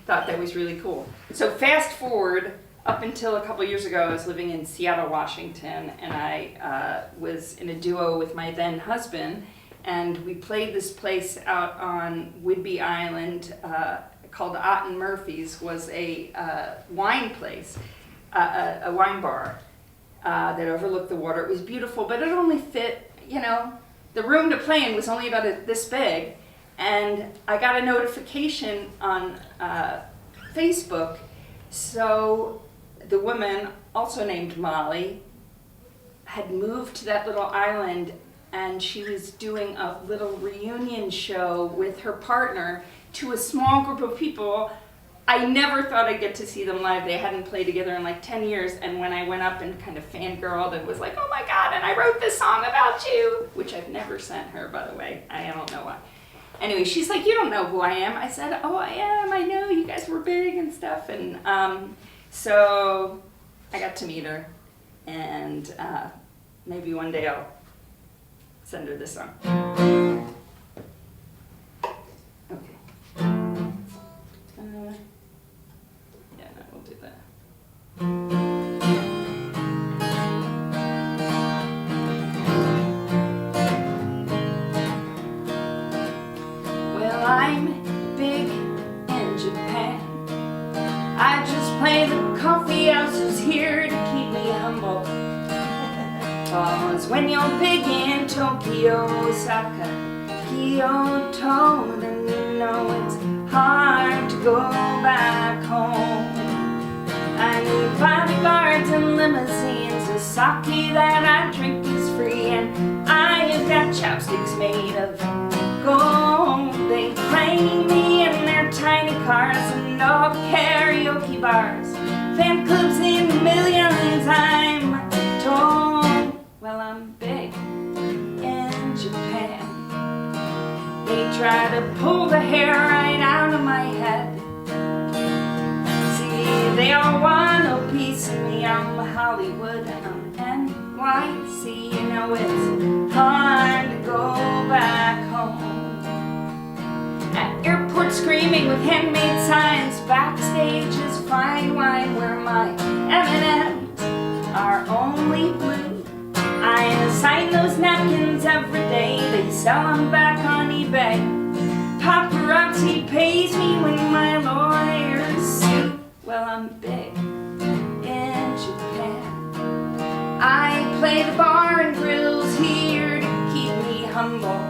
thought that was really cool. So fast forward up until a couple years ago, I was living in Seattle, Washington, and I was in a duo with my then husband. And we played this place out on Whidbey Island called Otten Murphy's, was a wine place, a wine bar that overlooked the water. It was beautiful, but it only fit, you know, the room to play in was only about this big. And I got a notification on Facebook. So the woman, also named Molly, had moved to that little island, and she was doing a little reunion show with her partner to a small group of people. I never thought I'd get to see them live. They hadn't played together in like 10 years, and when I went up and kind of fangirled and was like, oh my God, and I wrote this song about you, which I've never sent her, by the way. I don't know why. Anyway, she's like, you don't know who I am. I said, oh, I am. I know you guys were big and stuff. And so I got to meet her, and maybe one day I'll send her this song. Okay. Yeah, no, we'll do that. Well, I'm big in Japan. I just play the coffee houses here to keep me humble. Cause when you're big in Tokyo, Osaka, Kyoto, then you know it's hard to go back home. I need bodyguards and limousines, the sake that I drink is free, and I have got chopsticks made of gold. They play me in their tiny cars and no karaoke bars, fan clubs in millions, I'm told. Well, I'm big in Japan. They try to pull the hair right out of my head. See, they all want a piece of me. I'm Hollywood and I'm NYC. You know it's hard to go back home. At airports screaming with handmade signs, backstage is fine wine where my M&Ms are only blue. I assign those napkins every day, they sell them back on eBay. Paparazzi pays me when my lawyers sue. Well, I'm big in Japan. I play the bar and grills here to keep me humble.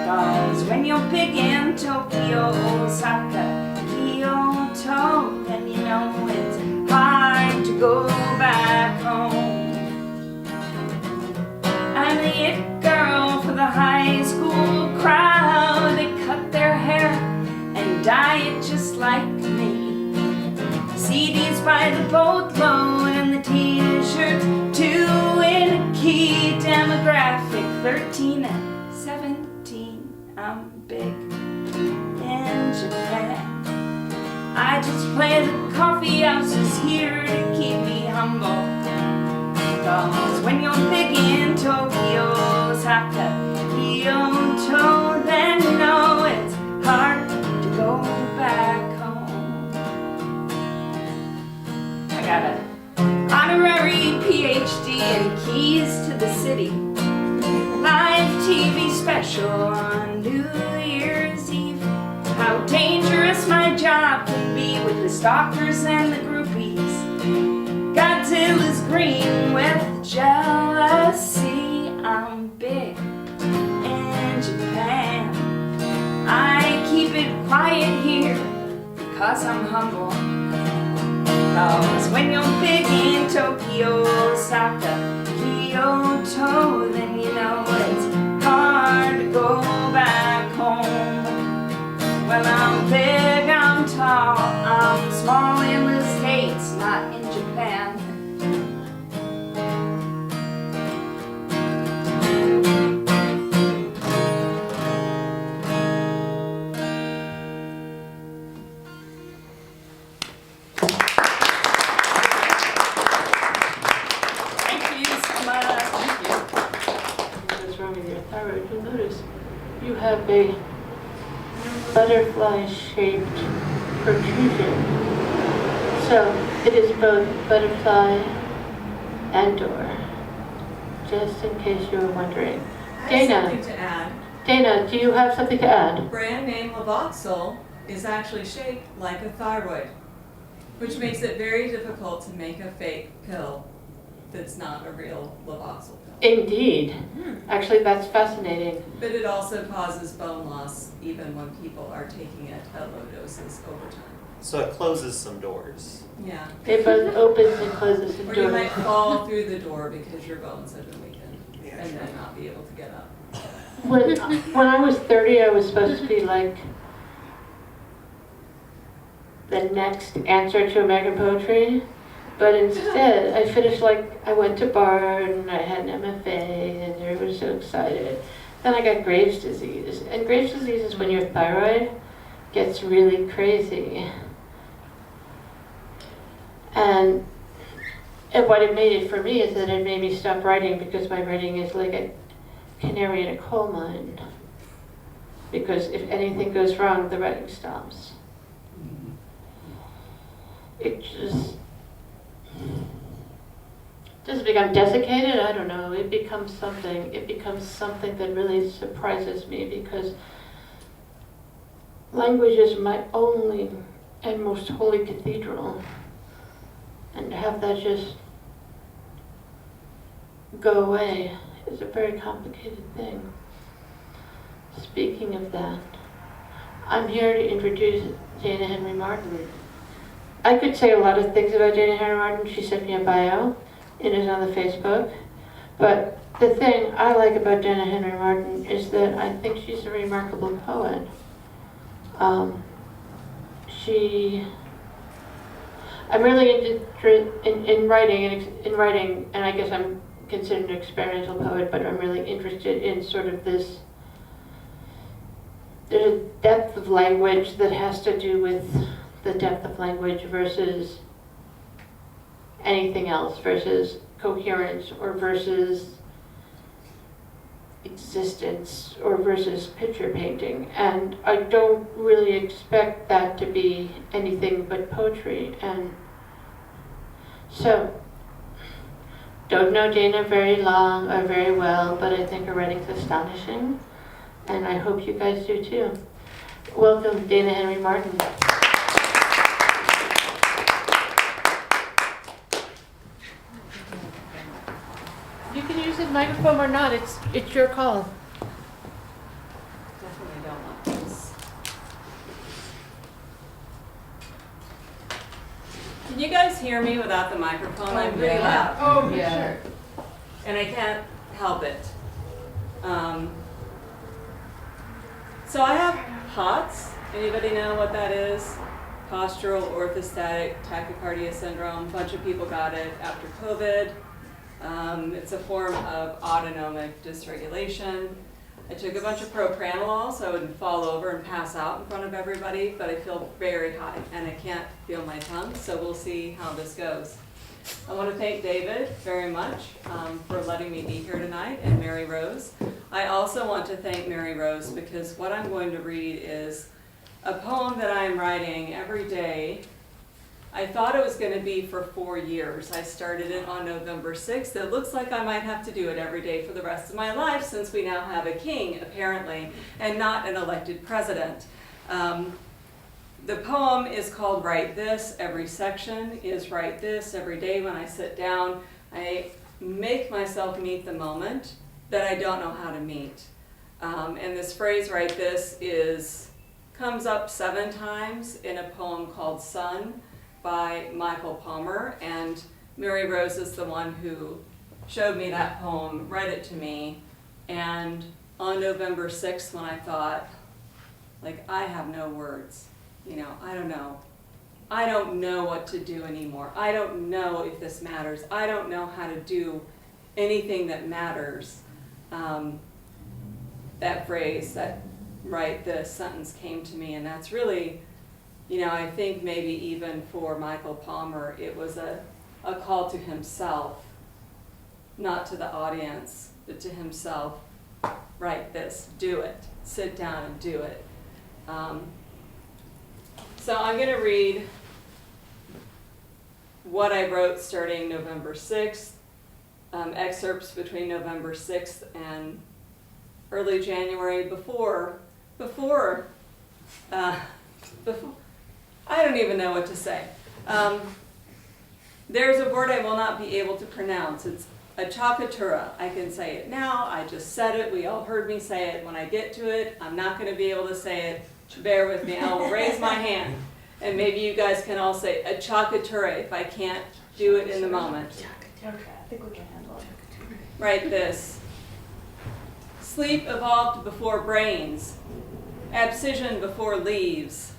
Cause when you're big in Tokyo, Osaka, Kyoto, then you know it's hard to go back home. I'm the it girl for the high school crowd. They cut their hair and dye it just like me. CDs by the boatload and the t-shirts 2 in a key. Demographic 13 and 17. I'm big in Japan. I just play the coffee house is here to keep me humble. Cause when you're big in Tokyo, Osaka, Kyoto, then you know it's hard to go back home. I got an honorary PhD in keys to the city. Live TV special on New Year's Eve. How dangerous my job can be with the stalkers and the groupies. Godzilla's green with jealousy. I'm big in Japan. I keep it quiet here because I'm humble. Cause when you're big in Tokyo, Osaka, Kyoto, then you know it's hard to go back home. Well, I'm big, I'm tall, I'm small in the States, not in Japan. Thank you so much. Thank you. What's wrong with your thyroid? You'll notice you have a butterfly-shaped protrusion. So it is both butterfly and door, just in case you were wondering. I have Dana, something to add. Dana, do you have something to add? Brand name Lavoxil is actually shaped like a thyroid, which makes it very difficult to make a fake pill that's not a real Lavoxil pill. Indeed. Actually, that's fascinating. But it also causes bone loss even when people are taking it at low doses over time. So it closes some doors. Yeah. It both opens and closes the Or you door. might fall through the door because your bones have been weakened and then not be able to get up. When I was 30, I was supposed to be like the next answer to American poetry, but instead I finished I went to Bard and I had an MFA and everybody was so excited. Then I got Graves' disease, and Graves' disease is when your thyroid gets really crazy. And what it made it for me is that it made me stop writing, because my writing is like a canary in a coal mine. Because if anything goes wrong, the writing stops. It just doesn't become desiccated, I don't know. It becomes something that really surprises me, because language is my only and most holy cathedral. And to have that just go away is a very complicated thing. Speaking of that, I'm here to introduce Dana Henry Martin. I could say a lot of things about Dana Henry Martin. She sent me a bio. It is on the Facebook. But the thing I like about Dana Henry Martin is that I think she's a remarkable poet. I'm really interested in writing, and I guess I'm considered an experimental poet, but I'm really interested in sort of this. There's a depth of language that has to do with the depth of language versus anything else, versus coherence, or versus existence, or versus picture painting. And I don't really expect that to be anything but poetry. And so, don't know Dana very long or very well, but I think her writing's astonishing, and I hope you guys do too. Welcome, Dana Henry Martin. You can use the microphone or not, it's your call. Definitely don't want this. Can you guys hear me without the microphone? I'm really loud. Oh, yeah. Sure. And I can't help it. So I have POTS. Anybody know what that is? Postural orthostatic tachycardia syndrome. A bunch of people got it after COVID. It's a form of autonomic dysregulation. I took a bunch of propranolol so I wouldn't fall over and pass out in front of everybody, but I feel very high and I can't feel my tongue, so we'll see how this goes. I want to thank David very much for letting me be here tonight, and Maryrose. I also want to thank Maryrose because what I'm going to read is a poem that I'm writing every day. I thought it was going to be for 4 years. I started it on November 6th. It looks like I might have to do it every day for the rest of my life since we now have a king, apparently, and not an elected president. The poem is called Write This. Every section is Write This. Every day when I sit down, I make myself meet the moment that I don't know how to meet. And this phrase, Write This, comes up 7 times in a poem called Sun by Michael Palmer. And Maryrose is the one who showed me that poem, read it to me. And on November 6th, when I thought, like, I have no words. You know, I don't know. I don't know what to do anymore. I don't know if this matters. I don't know how to do anything that matters. That phrase, that write this sentence came to me, and that's really, you know, I think maybe even for Michael Palmer, it was a call to himself, not to the audience, but to himself. Write this, do it, sit down and do it. So I'm going to read what I wrote starting November 6th, excerpts between November 6th and early January before, I don't even know what to say. There's a word I will not be able to pronounce. It's achocatura. I can say it now. I just said it. We all heard me say it. When I get to it, I'm not going to be able to say it. Bear with me. I will raise my hand. And maybe you guys can all say achocatura if I can't do it in the moment. Okay, I think we can handle it. Write this. Sleep evolved before brains, abscission before leaves,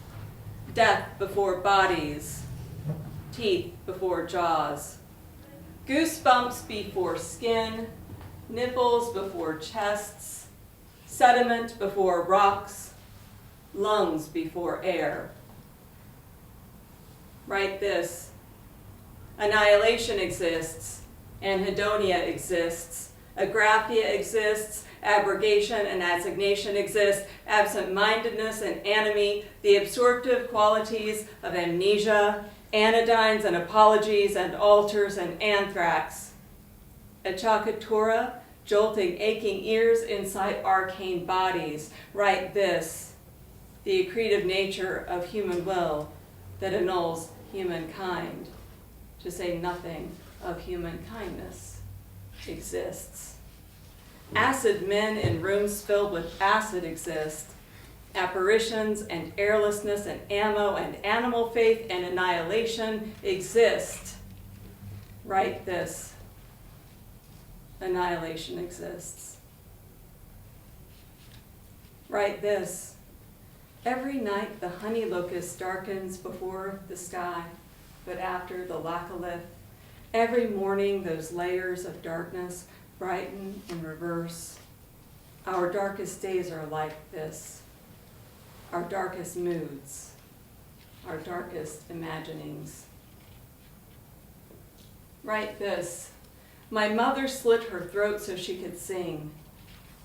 death before bodies, teeth before jaws, goosebumps before skin, nipples before chests, sediment before rocks, lungs before air. Write this. Annihilation exists, anhedonia exists, agraphia exists, abrogation and assignation exist, absent-mindedness and anomie, the absorptive qualities of amnesia, anodynes and apologies and altars and anthrax. Achocatura, jolting, aching ears inside arcane bodies. Write this. The accretive nature of human will that annuls humankind, to say nothing of human kindness, exists. Acid men in rooms filled with acid exist. Apparitions and airlessness and ammo and animal faith and annihilation exist. Write this. Annihilation exists. Write this. Every night the honey locust darkens before the sky, but after the laccolith. Every morning those layers of darkness brighten and reverse. Our darkest days are like this. Our darkest moods, our darkest imaginings. Write this. My mother slit her throat so she could sing.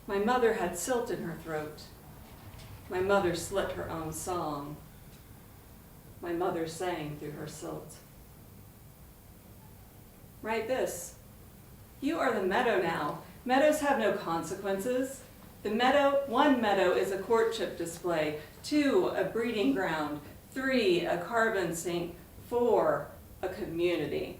My mother had silt in her throat. My mother slit her own song. My mother sang through her silt. Write this. You are the meadow now. Meadows have no consequences. The meadow, 1 meadow is a courtship display, 2, a breeding ground, 3, a carbon sink, 4, a community.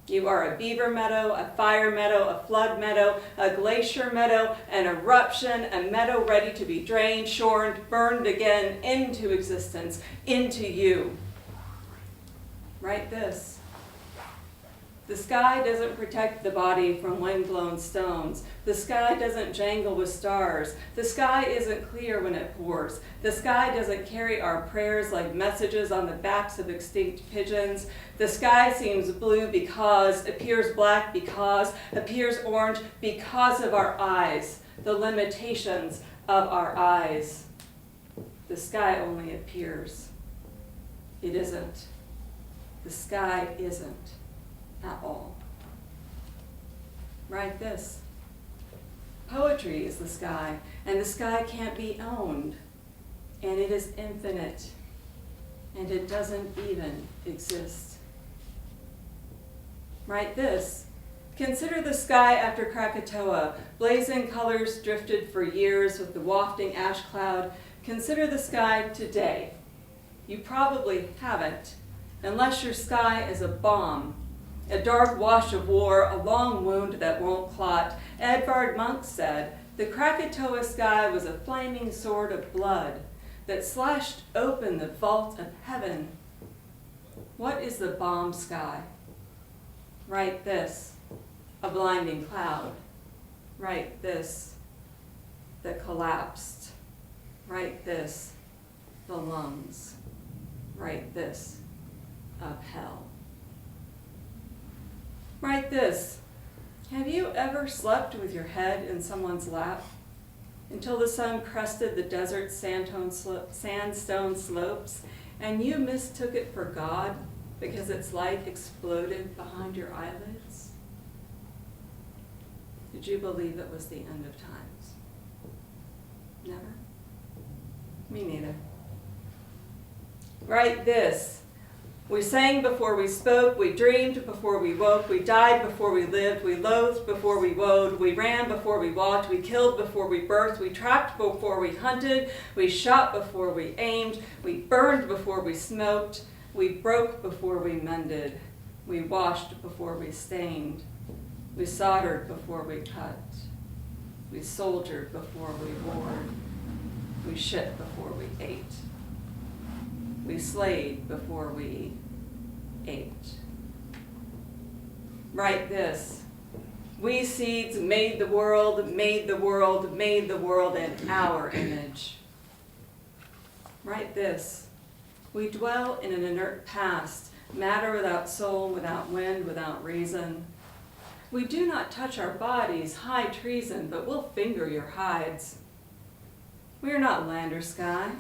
You are a beaver meadow, a fire meadow, a flood meadow, a glacier meadow, an eruption, a meadow ready to be drained, shorn, burned again into existence, into you. Write this. The sky doesn't protect the body from wind-blown stones. The sky doesn't jangle with stars. The sky isn't clear when it pours. The sky doesn't carry our prayers like messages on the backs of extinct pigeons. The sky seems blue because, appears black because, appears orange because of our eyes. the limitations of our eyes. The sky only appears. It isn't. The sky isn't at all. Write this. Poetry is the sky, and the sky can't be owned, and it is infinite, and it doesn't even exist. Write this. Consider the sky after Krakatoa. Blazing colors drifted for years with the wafting ash cloud. Consider the sky today. You probably haven't, unless your sky is a bomb, a dark wash of war, a long wound that won't clot. Edvard Munch said, the Krakatoa sky was a flaming sword of blood that slashed open the vault of heaven. What is the bomb sky? Write this. A blinding cloud. Write this. That collapsed. Write this. The lungs. Write this. Of hell. Write this. Have you ever slept with your head in someone's lap until the sun crested the desert sandstone slopes and you mistook it for God because its light exploded behind your eyelids? Did you believe it was the end of times? Never? Me neither. Write this. We sang before we spoke, we dreamed before we woke, we died before we lived, we loathed before we woed, we ran before we walked, we killed before we birthed, we trapped before we hunted, we shot before we aimed, we burned before we smoked, we broke before we mended, we washed before we stained, we soldered before we cut, we soldiered before we warred, we shit before we ate. We slayed before we ate. Write this. We seeds made the world, made the world, made the world in our image. Write this. We dwell in an inert past, matter without soul, without wind, without reason. We do not touch our bodies, high treason, but we'll finger your hides. We are not land or sky.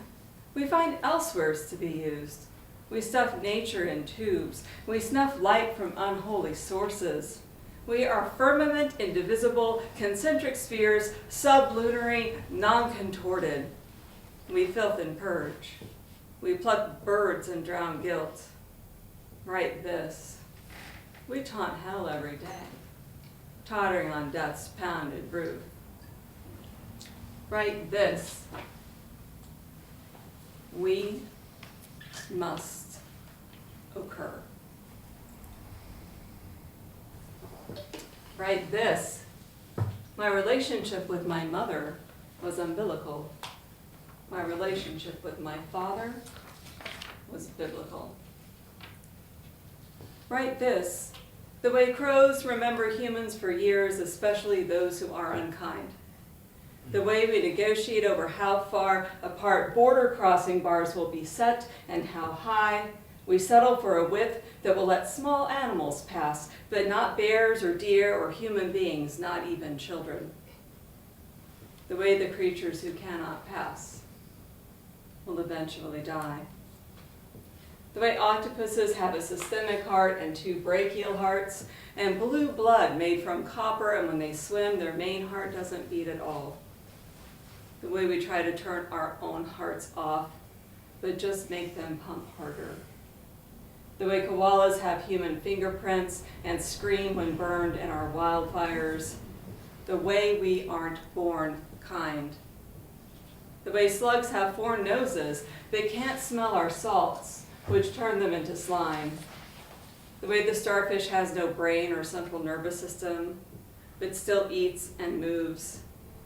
We find elsewheres to be used. We stuff nature in tubes. We snuff light from unholy sources. We are firmament, indivisible, concentric spheres, sublunary, non-contorted. We filth and purge. We pluck birds and drown guilt. Write this. We taunt hell every day, tottering on death's pounded roof. Write this. We must occur. Write this. My relationship with my mother was umbilical. My relationship with my father was biblical. Write this. The way crows remember humans for years, especially those who are unkind. The way we negotiate over how far apart border crossing bars will be set and how high. We settle for a width that will let small animals pass, but not bears or deer or human beings, not even children. The way the creatures who cannot pass will eventually die. The way octopuses have a systemic heart and two brachial hearts, and blue blood made from copper, and when they swim, their main heart doesn't beat at all. The way we try to turn our own hearts off, but just make them pump harder. The way koalas have human fingerprints and scream when burned in our wildfires. The way we aren't born kind. The way slugs have 4 noses but can't smell our salts, which turn them into slime. The way the starfish has no brain or central nervous system, but still eats and moves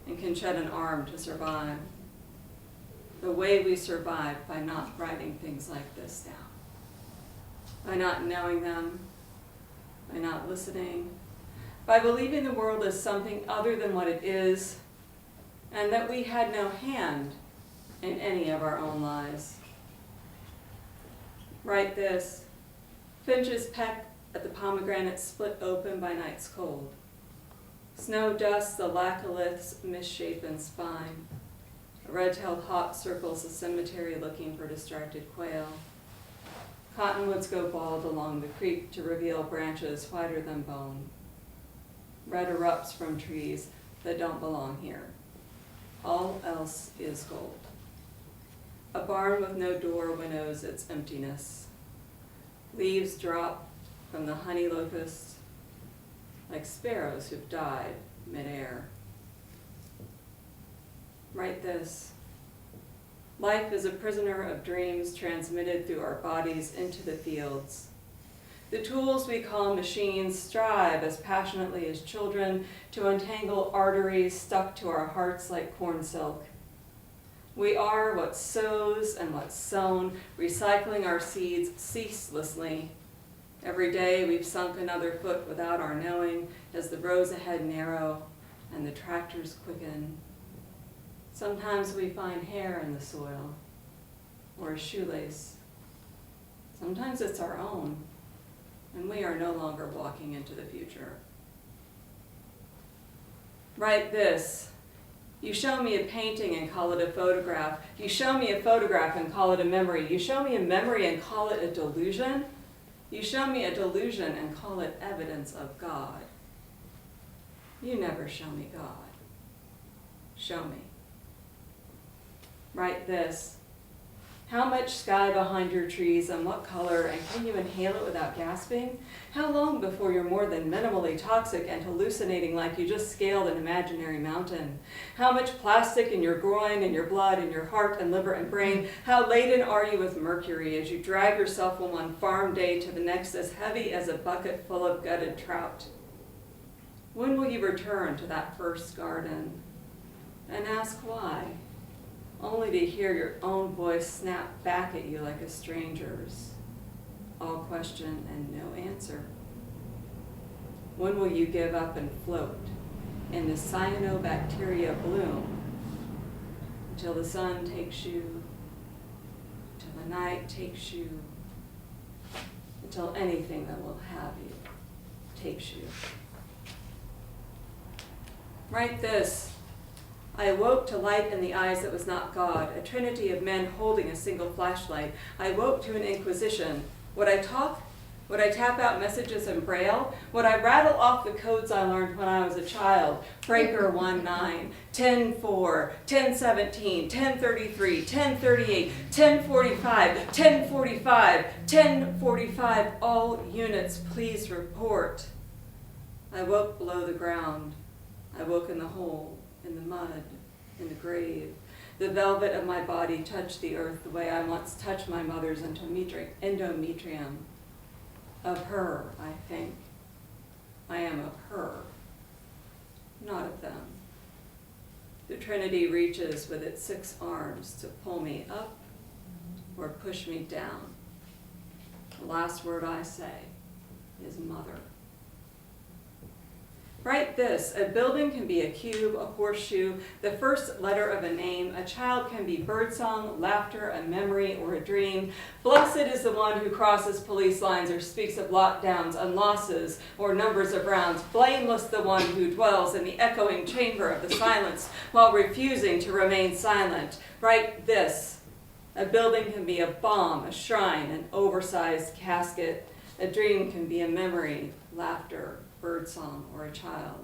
and can shed an arm to survive. The way we survive by not writing things like this down. By not knowing them, by not listening, by believing the world is something other than what it is, and that we had no hand in any of our own lives. Write this. Finches peck at the pomegranate split open by night's cold. Snow dusts the laccolith's misshapen spine. A red-tailed hawk circles the cemetery looking for distracted quail. Cottonwoods go bald along the creek to reveal branches whiter than bone. Red erupts from trees that don't belong here. All else is gold. A barn with no door winnows its emptiness. Leaves drop from the honey locust like sparrows who've died midair. Write this. Life is a prisoner of dreams transmitted through our bodies into the fields. The tools we call machines strive as passionately as children to untangle arteries stuck to our hearts like corn silk. We are what sows and what's sown, recycling our seeds ceaselessly. Every day we've sunk another foot without our knowing as the rows ahead narrow and the tractors quicken. Sometimes we find hair in the soil or a shoelace. Sometimes it's our own, and we are no longer walking into the future. Write this. You show me a painting and call it a photograph. You show me a photograph and call it a memory. You show me a memory and call it a delusion. You show me a delusion and call it evidence of God. You never show me God. Show me. Write this. How much sky behind your trees and what color, and can you inhale it without gasping? How long before you're more than minimally toxic and hallucinating like you just scaled an imaginary mountain? How much plastic in your groin and your blood and your heart and liver and brain? How laden are you with mercury as you drag yourself from one farm day to the next as heavy as a bucket full of gutted trout? When will you return to that first garden and ask why? Only to hear your own voice snap back at you like a stranger's. All question and no answer. When will you give up and float in the cyanobacteria bloom until the sun takes you, until the night takes you, until anything that will have you takes you? Write this. I awoke to light in the eyes that was not God, a trinity of men holding a single flashlight. I awoke to an inquisition. Would I talk? Would I tap out messages in Braille? Would I rattle off the codes I learned when I was a child? Breaker 19, 10:4, 10:17, 10:33, 10:38, 10:45, 10:45, 10:45. All units, please report. I woke below the ground. I woke in the hole. In the mud, in the grave. The velvet of my body touched the earth the way I once touched my mother's endometrium. Of her, I think. I am of her, not of them. The Trinity reaches with its 6 arms to pull me up or push me down. The last word I say is mother. Write this. A building can be a cube, a horseshoe, the first letter of a name. A child can be birdsong, laughter, a memory, or a dream. Blessed is the one who crosses police lines or speaks of lockdowns and losses or numbers of rounds. Blameless the one who dwells in the echoing chamber of the silence while refusing to remain silent. Write this. A building can be a bomb, a shrine, an oversized casket. A dream can be a memory, laughter, birdsong, or a child.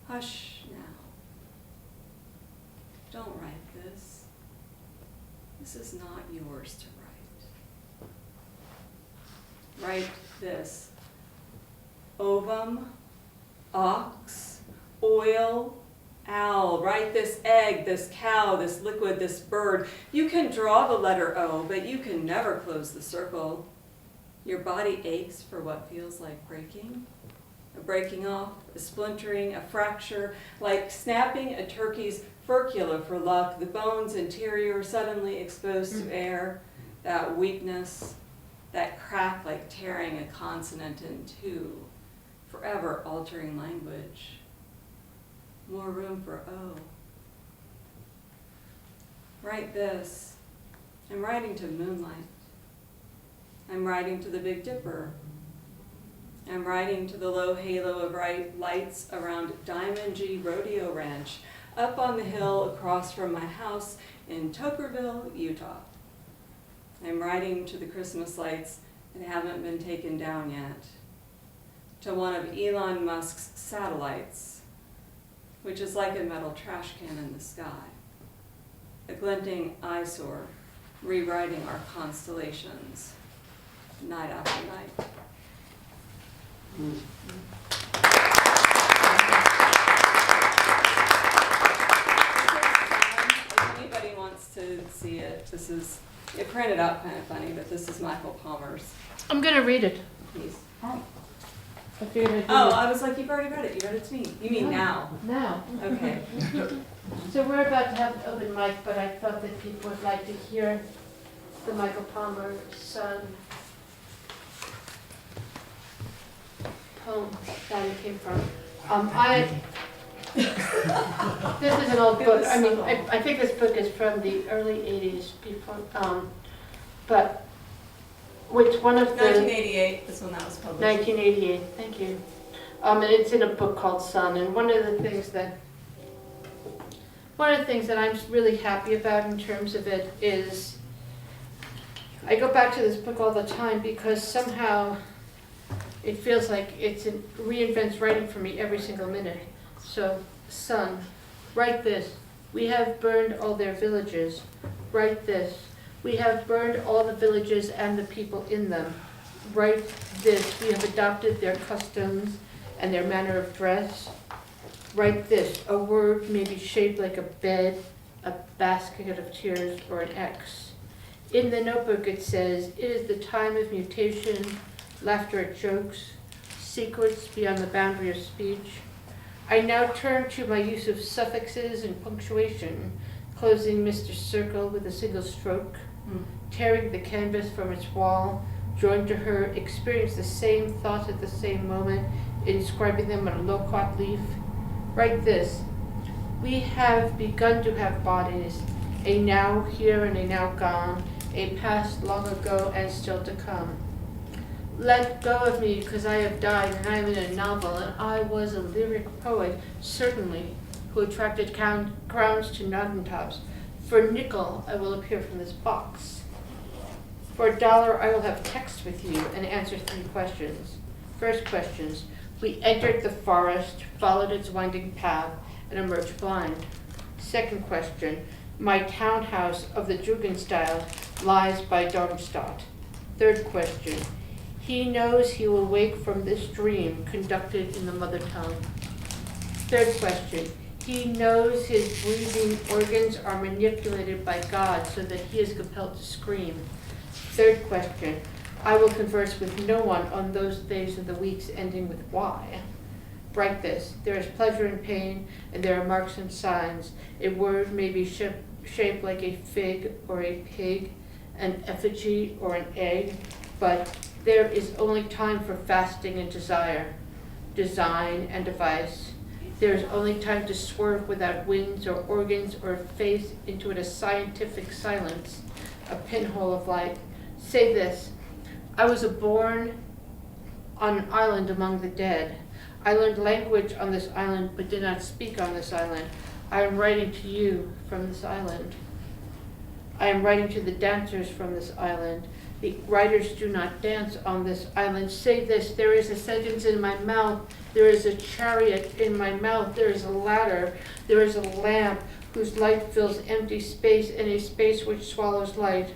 Hush now. Don't write this. This is not yours to write. Write this. Ovum, ox, oil, owl. Write this egg, this cow, this liquid, this bird. You can draw the letter O, but you can never close the circle. Your body aches for what feels like breaking. A breaking off, a splintering, a fracture, like snapping a turkey's furcula for luck, the bone's interior suddenly exposed to air, that weakness, that crack like tearing a consonant in two, forever altering language. More room for O. Write this. I'm writing to moonlight. I'm writing to the Big Dipper. I'm riding to the low halo of bright lights around Diamond G Rodeo Ranch, up on the hill across from my house in Tokerville, Utah. I'm riding to the Christmas lights that haven't been taken down yet, to one of Elon Musk's satellites, which is like a metal trash can in the sky, a glinting eyesore rewriting our constellations, night after night. If anybody wants to see it, it printed out kind of funny, but this is Michael Palmer's I'm gonna read it. piece. I figured I'd do Oh, it I was like, you've already read it. You read it to me. You mean now? now. Okay. So we're about to have an open mic, but I thought that people would like to hear the Michael Palmer son poem that it came from. This is an old book. I mean, I think this book is from the early 80s, before, but which one of the 1988 is when that was published. 1988, thank you. And it's in a book called Sun, and one of the things that I'm really happy about in terms of it is I go back to this book all the time because somehow it feels like it reinvents writing for me every single minute. So, Sun, write this. We have burned all their villages. Write this. We have burned all the villages and the people in them. Write this. We have adopted their customs and their manner of dress. Write this. A word may be shaped like a bed, a basket of tears, or an X. In the notebook it says, it is the time of mutation, laughter at jokes, secrets beyond the boundary of speech. I now turn to my use of suffixes and punctuation, closing Mr. Circle with a single stroke, tearing the canvas from its wall, joined to her, experience the same thoughts at the same moment, inscribing them on a loquat leaf. Write this. We have begun to have bodies, a now here and a now gone, a past long ago and still to come. Let go of me, because I have died, and I am in a novel, and I was a lyric poet, certainly, who attracted crowns to mountaintops. For a nickel, I will appear from this box. For $1, I will have text with you and answer 3 questions. First questions. We entered the forest, followed its winding path, and emerged blind. Second question. My townhouse of the Jugendstil lies by Darmstadt. Third question. He knows he will wake from this dream conducted in the mother tongue. Third question. He knows his breathing organs are manipulated by God so that he is compelled to scream. Third question. I will converse with no one on those days of the weeks ending with Y. Write this. There is pleasure and pain, and there are marks and signs. A word may be shaped like a fig or a pig, an effigy or an egg, but there is only time for fasting and desire, design and device. There is only time to swerve without wings or organs or face into it a scientific silence, a pinhole of light. Say this. I was born on an island among the dead. I learned language on this island but did not speak on this island. I am writing to you from this island. I am writing to the dancers from this island. The writers do not dance on this island. Say this, there is a sentence in my mouth. There is a chariot in my mouth. There is a ladder. There is a lamp whose light fills empty space and a space which swallows light.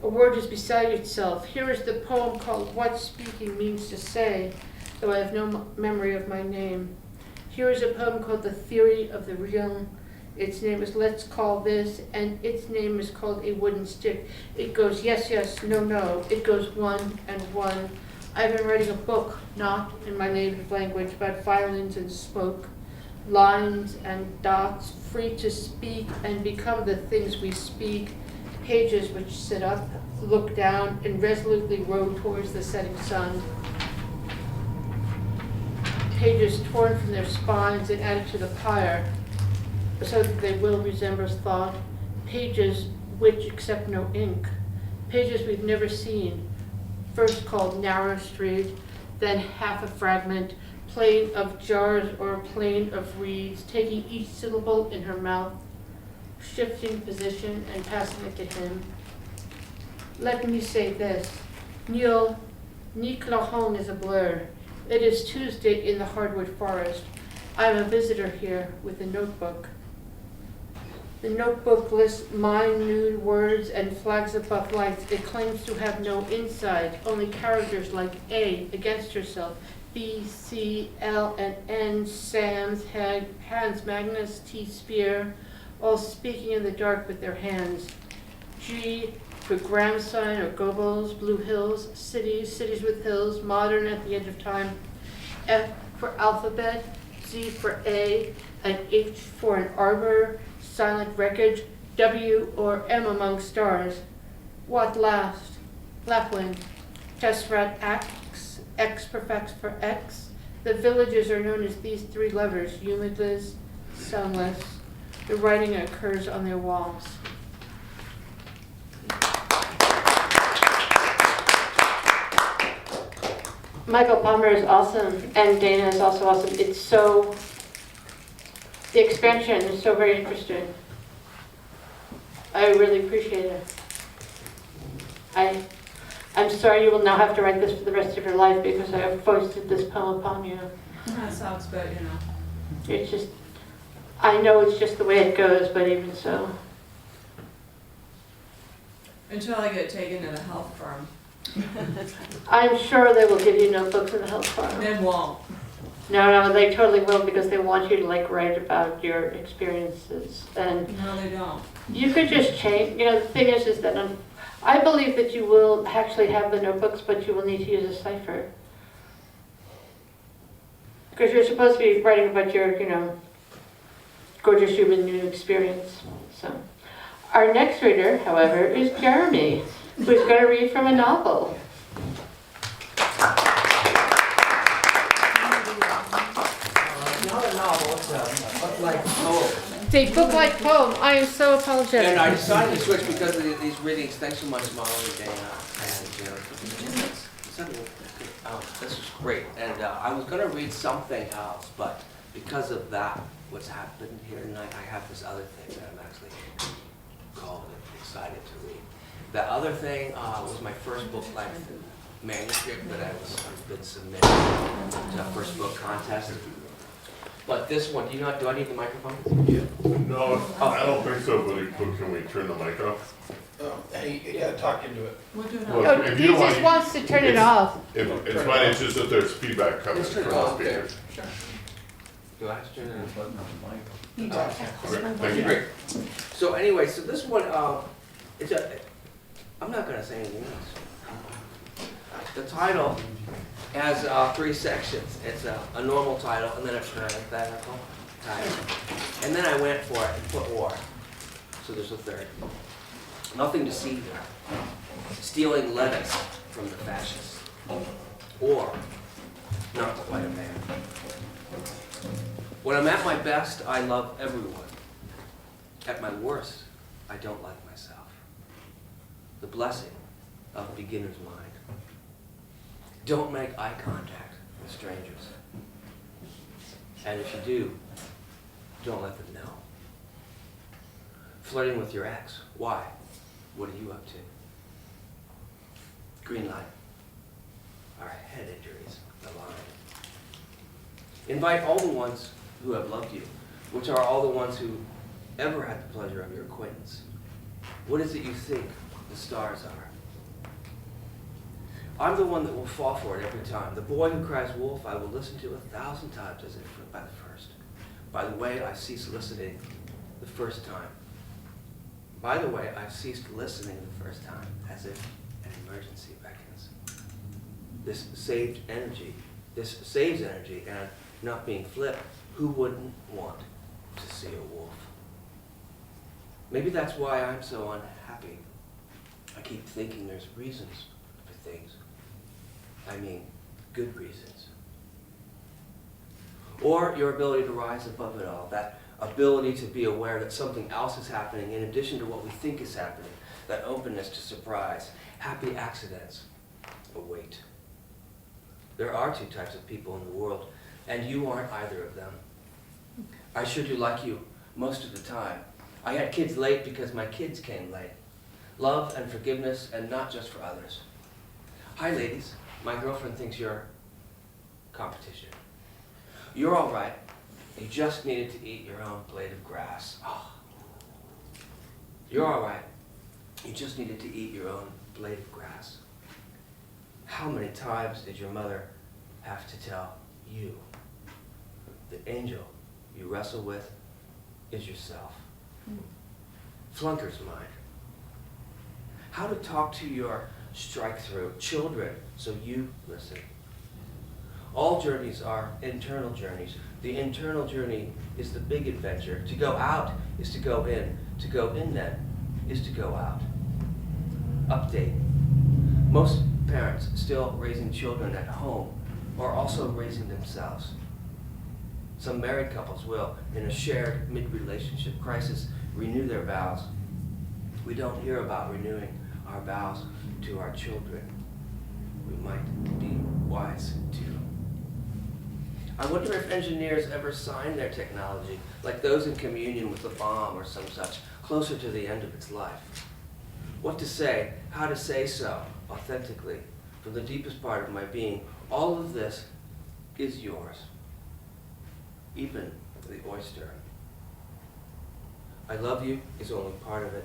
A word is beside itself. Here is the poem called What Speaking Means to Say, though I have no memory of my name. Here is a poem called The Theory of the Real. Its name is Let's Call This, and its name is called A Wooden Stick. It goes yes, yes, no, no. It goes one and one. I've been writing a book, not in my native language, about violins and smoke, lines and dots, free to speak and become the things we speak, pages which sit up, look down, and resolutely row towards the setting sun. Pages torn from their spines and added to the pyre, so that they will resemble thought, pages which accept no ink, pages we've never seen, first called Narrow Street, then half a fragment, plain of jars or plain of reeds, taking each syllable in her mouth, shifting position and passing it to him. Let me say this. Niclohong is a blur. It is Tuesday in the hardwood forest. I am a visitor here with a notebook. The notebook lists minute words and flags above lights. It claims to have no inside, only characters like A against herself, B, C, L, and N, Sam's, Hans Magnus, T, Spear, all speaking in the dark with their hands. G for Gramsign or Goebbels, Blue Hills, cities with hills, modern at the edge of time. F for alphabet, Z for A, and H for an arbor, silent wreckage, W or M among stars. What last? Lapwing. Tesseract X, X perfects for X. The villages are known as these three letters, humidless, sunless. The writing occurs on their walls. Michael Palmer is awesome, and Dana is also awesome. It's so, the expansion is so very interesting. I really appreciate it. I'm sorry you will now have to write this for the rest of your life because I have foisted this poem upon you. That sucks, but you know. It's just, I know it's just the way it goes, but even so. Until I get taken to the health firm. I'm sure they will give you notebooks in the health farm. Then won't. No, they totally will because they want you to like write about your experiences. And No, they don't. you could just change, the thing is that I believe that you will actually have the notebooks, but you will need to use a cipher. Because you're supposed to be writing about your, gorgeous human new experience. So, our next reader, however, is Jeremy, who's going to read from a novel. Not a novel, it's a book-like poem. It's a book-like poem. I am so apologetic. And I decided to switch because of these readings. Thanks so much, Molly and Dana. And this is great. And I was going to read something else, but because of that, what's happened here tonight, I have this other thing that I'm actually called and excited to read. The other thing was my first book-like manuscript that I've been submitted to a first book contest. But this one, do I need the microphone? No, I don't think so, but can we turn the mic off? Hey, yeah, talk into it. We'll do Well, that. Oh, if he you don't just mind- wants to turn it off. It's fine, it's just that there's feedback coming Let's from turn it the off. speakers. Sure. Do I have to turn it on? Great, thank you. Great. So anyway, so this one, I'm not gonna say anything else. The title has 3 sections. It's a normal title, and then a parenthetical title. And then I went for it and put war. So there's a third. Nothing to see here. Stealing lettuce from the fascists. Or, not quite a man. When I'm at my best, I love everyone. At my worst, I don't like myself. The blessing of a beginner's mind. Don't make eye contact with strangers. And if you do, don't let them know. Flirting with your ex. Why? What are you up to? Green light. Our head injuries align. Invite all the ones who have loved you, which are all the ones who ever had the pleasure of your acquaintance. What is it you think the stars are? I'm the one that will fall for it every time. The boy who cries wolf, I will listen to 1,000 times as if by the first. By the way, I ceased listening the first time. By the way, I ceased listening the first time as if an emergency beckons. This saves energy, and not being flipped, who wouldn't want to see a wolf? Maybe that's why I'm so unhappy. I keep thinking there's reasons for things. I mean, good reasons. Or your ability to rise above it all, that ability to be aware that something else is happening in addition to what we think is happening, that openness to surprise, happy accidents await. There are two types of people in the world, and you aren't either of them. I sure do like you most of the time. I had kids late because my kids came late. Love and forgiveness, and not just for others. Hi, ladies. My girlfriend thinks you're competition. You're all right. You just needed to eat your own blade of grass. Oh. You're all right. You just needed to eat your own blade of grass. How many times did your mother have to tell you? The angel you wrestle with is yourself. Flunker's mind. How to talk to your strike-through children so you listen. All journeys are internal journeys. The internal journey is the big adventure. To go out is to go in. To go in then is to go out. Update. Most parents still raising children at home are also raising themselves. Some married couples will, in a shared mid-relationship crisis, renew their vows. We don't hear about renewing our vows to our children. We might be wise to. I wonder if engineers ever sign their technology, like those in communion with the bomb or some such, closer to the end of its life. What to say, how to say so, authentically, from the deepest part of my being. All of this is yours, even the oyster. I love you is only part of it.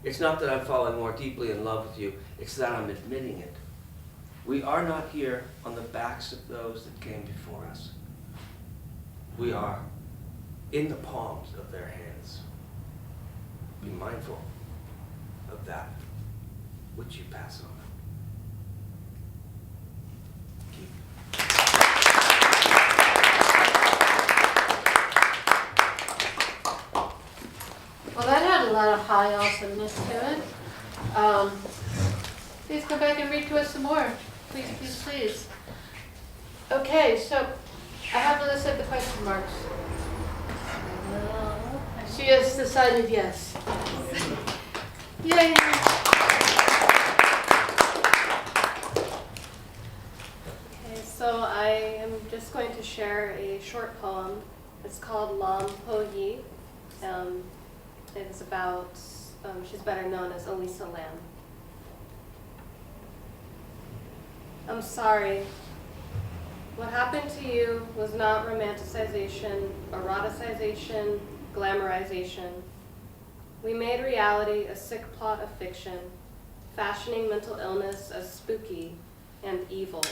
It's not that I'm falling more deeply in love with you, it's that I'm admitting it. We are not here on the backs of those that came before us. We are in the palms of their hands. Be mindful of that which you pass on. Well, that had a lot of high awesomeness to it. Please come back and read to us some more. Please, please, please. Okay, so I have Malyssa at the question marks. She has decided yes. Yay! Okay, so I am just going to share a short poem. It's called Lam Po Yi. It is about, she's better known as Elisa Lam. I'm sorry. What happened to you was not romanticization, eroticization, glamorization. We made reality a sick plot of fiction, fashioning mental illness as spooky and evil.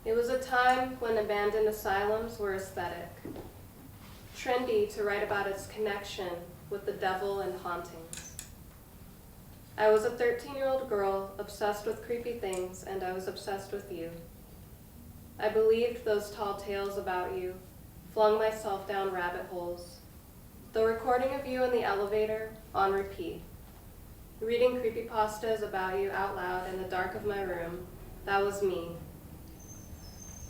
It was a time when abandoned asylums were aesthetic, trendy to write about its connection with the devil and hauntings. I was a 13-year-old girl obsessed with creepy things, and I was obsessed with you. I believed those tall tales about you, flung myself down rabbit holes. The recording of you in the elevator, on repeat. Reading creepypastas about you out loud in the dark of my room, that was me.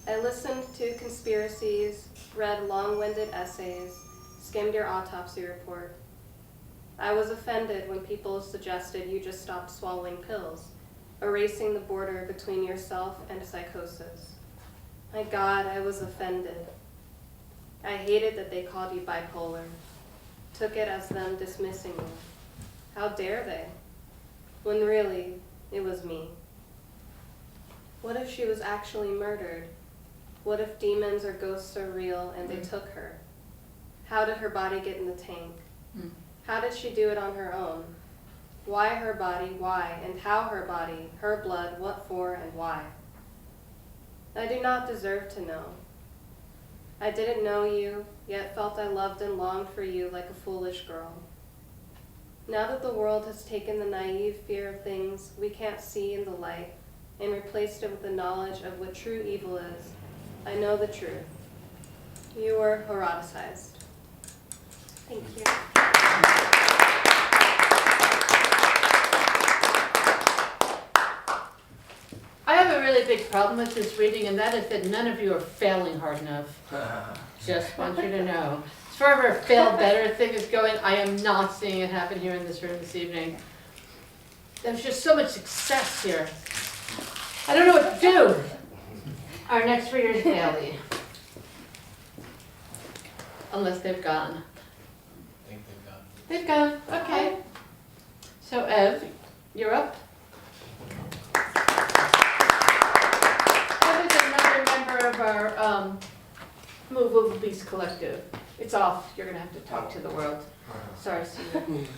I listened to conspiracies, read long-winded essays, skimmed your autopsy report. I was offended when people suggested you just stopped swallowing pills, erasing the border between yourself and psychosis. My God, I was offended. I hated that they called you bipolar, took it as them dismissing you. How dare they? When really, it was me. What if she was actually murdered? What if demons or ghosts are real and they took her? How did her body get in the tank? How did she do it on her own? Why her body, why, and how her body, her blood, what for, and why? I do not deserve to know. I didn't know you, yet felt I loved and longed for you like a foolish girl. Now that the world has taken the naive fear of things we can't see in the light and replaced it with the knowledge of what true evil is, I know the truth. You were eroticized. Thank you. I have a really big problem with this reading, and that is that none of you are failing hard enough. Just want you to know. As far as our fail better thing is going, I am not seeing it happen here in this room this evening. There's just so much success here. I don't know what to do. Our next reader is Bailey. Unless they've gone. I think they've gone. They've gone, okay. So Ev, you're up. Ev is another member of our Moveable Beast collective. It's off, you're gonna have to talk to the world. Sorry, Steve.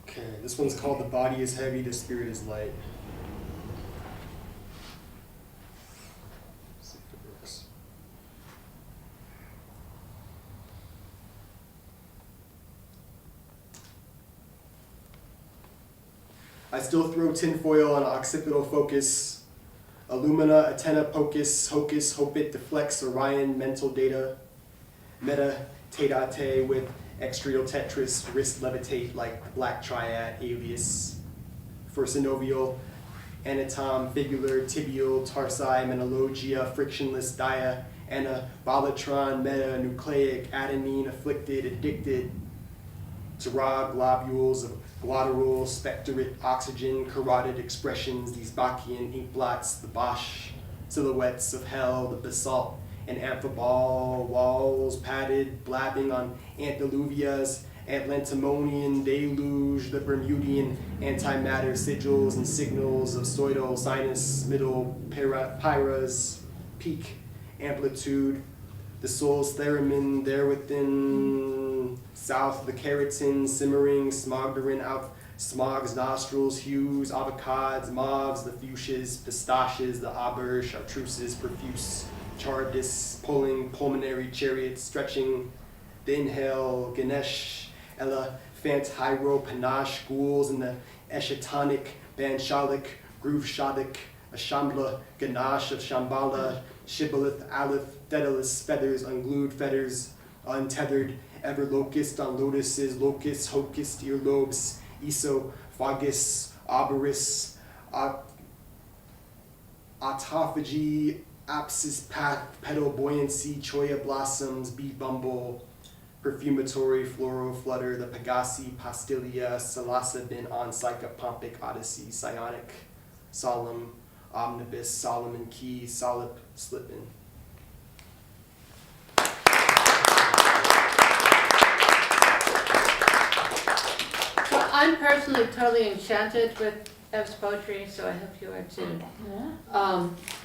Okay, this one's called The Body is Heavy, the Spirit is Light. Let's see if it works. I still throw tinfoil on occipital focus. Illumina, Atenna, Pocus, Hocus, Hope It, Deflects, Orion, Mental Data. Meta, Tate with extrial Tetris, wrist levitate like the Black Triad, alias. For synovial, anatom, fibular, tibial, tarsi, menologia, frictionless dia, anabolatron, meta, nucleic, adenine, afflicted, addicted, Zerag, globules of glottal, spectorate, oxygen, carotid expressions, these Bachian ink blots, the Bosch, silhouettes of hell, the basalt, and amphibole walls padded, blabbing on antiluvias, Atlantimonian deluge, the Bermudian antimatter sigils and signals of soidal sinus, middle pyras, peak, amplitude, the soul's theremin there within, south the keratin, simmering, smogdarin out, smogs, nostrils, hues, avocados, mauves, the fuchsias, pistaches, the auber, chartreuses, profuse, chardis, pulling, pulmonary chariots, stretching, the inhale, Ganesh, elephant, hyro, panache, ghouls, and the eshatonic, banshalik, groove shadik, ashambla, ganache of shambhala, shibboleth, aleph, daedalus, feathers, unglued feathers, untethered, ever locust on lotuses, locust, hocus, earlobes, esophagus, arboris, autophagy, apsis path, petal buoyancy, choya blossoms, bee bumble, perfumatory, floral flutter, the pegasi, pastilia, psilocybin, on psychopompic, odyssey, psionic, solemn, omnibus, Solomon key, solip, slippin. So I'm personally totally enchanted with Ev's poetry, so I hope you are too.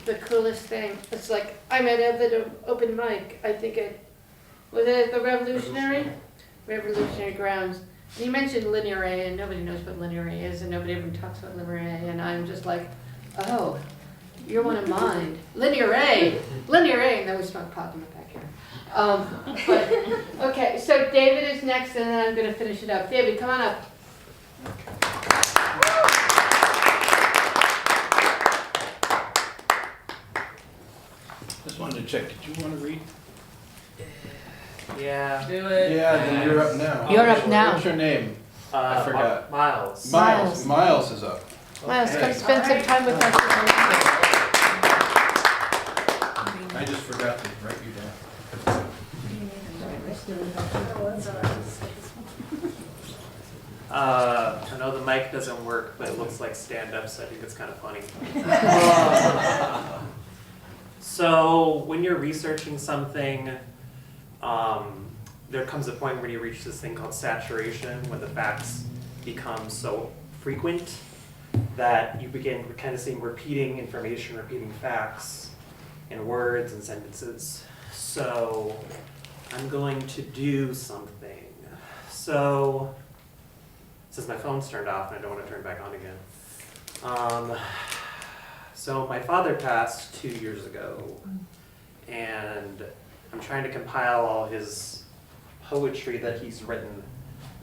The coolest thing, it's like, I met Ev at an open mic, I think was it the Revolutionary Grounds. And you mentioned linear A, and nobody knows what linear A is, and nobody ever talks about linear A, and I'm just like, oh, you're one of mine. Linear A, and then we smoke pot in the backyard. But, okay, so David is next, and then I'm gonna finish it up. David, come on up. Just wanted to check, did you want to read? Yeah. Do it. Yeah, then you're up now. You're up now. What's your name? I forgot. Miles. Miles. Miles is up. Miles, come Okay. spend some time with us. I just forgot to write you down. I know the mic doesn't work, but it looks like stand-up, so I think it's kind of funny. So when you're researching something, there comes a point when you reach this thing called saturation, when the facts become so frequent that you begin kind of seeing repeating information, repeating facts in words and sentences. So I'm going to do something. So since my phone's turned off and I don't want to turn it back on again. So my father passed 2 years ago, and I'm trying to compile all his poetry that he's written,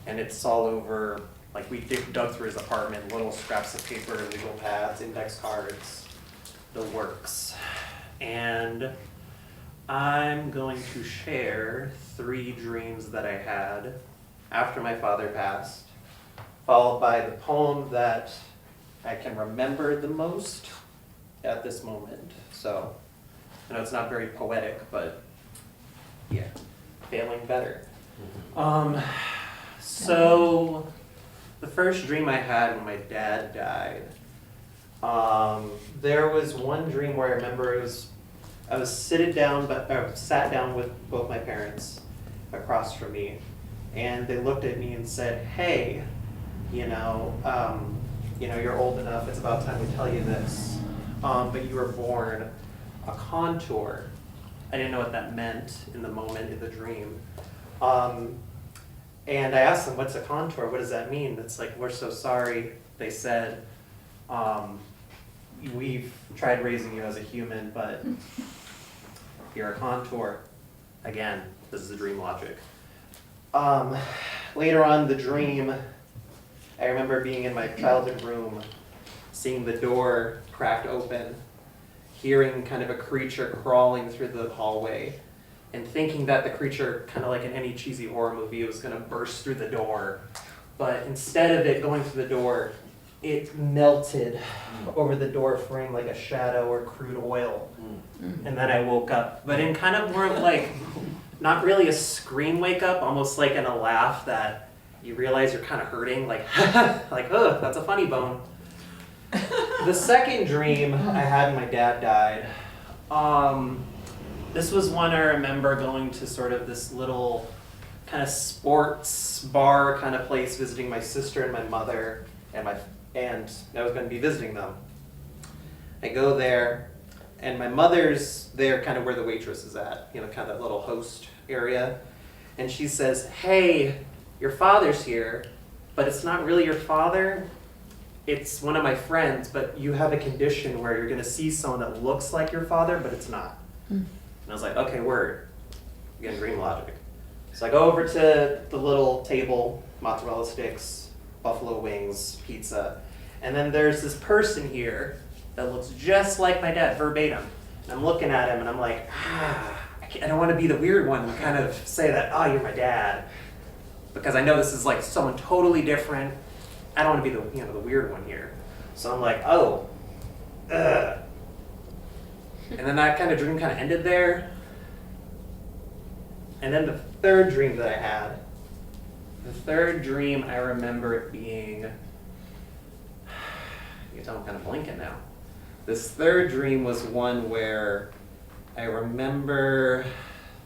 and it's all over, like we dug through his apartment, little scraps of paper, legal pads, index cards, the works. And I'm going to share 3 dreams that I had after my father passed, followed by the poem that I can remember the most at this moment. So, I know it's not very poetic, but yeah, failing better. So, the first dream I had when my dad died, there was one dream where I remember I was sat down with both my parents across from me, and they looked at me and said, "Hey, you're old enough. It's about time we tell you this. But you were born a contour." I didn't know what that meant in the moment in the dream. And I asked them, "What's a contour? What does that mean?" It's like, "We're so sorry." They said, "We've tried raising you as a human, but you're a contour." Again, this is the dream logic. Later on in the dream, I remember being in my childhood room, seeing the door cracked open, hearing kind of a creature crawling through the hallway, and thinking that the creature, kind of like in any cheesy horror movie, was going to burst through the door. But instead of it going through the door, it melted over the door frame like a shadow or crude oil. And then I woke up, but in kind of more of like, not really a scream wake up, almost like in a laugh that you realize you're kind of hurting, like, like, oh, that's a funny bone. The second dream I had when my dad died, this was one I remember going to sort of this little kind of sports bar kind of place, visiting my sister and my mother, and I was going to be visiting them. I go there, and my mother's there kind of where the waitress is at, kind of that little host area. And she says, "Hey, your father's here, but it's not really your father. It's one of my friends, but you have a condition where you're going to see someone that looks like your father, but it's not." And I was like, "Okay, word." Again, dream logic. So I go over to the little table, mozzarella sticks, buffalo wings, pizza, and then there's this person here that looks just like my dad, verbatim. And I'm looking at him and I'm like, I don't want to be the weird one to kind of say that, "Oh, you're my dad," because I know this is like someone totally different. I don't want to be the weird one here. So I'm like, oh, ugh. And then that kind of dream kind of ended there. And then the third dream that I had, I remember it being, you can tell I'm kind of blinking now. This third dream was one where I remember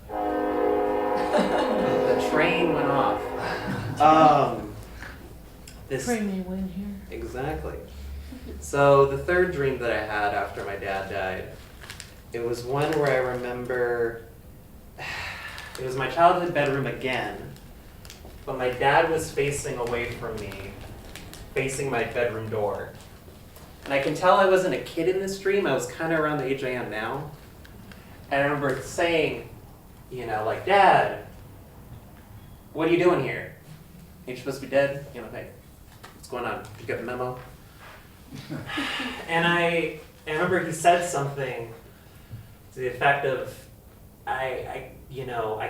the train went off. Train may win here. Exactly. So the third dream that I had after my dad died, it was one where I remember, it was my childhood bedroom again, but my dad was facing away from me, facing my bedroom door. And I can tell I wasn't a kid in this dream. I was kind of around the age I am now. And I remember saying, like, "Dad, what are you doing here? Ain't you supposed to be dead? Hey, what's going on? Did you get the memo?" And I remember he said something to the effect of, I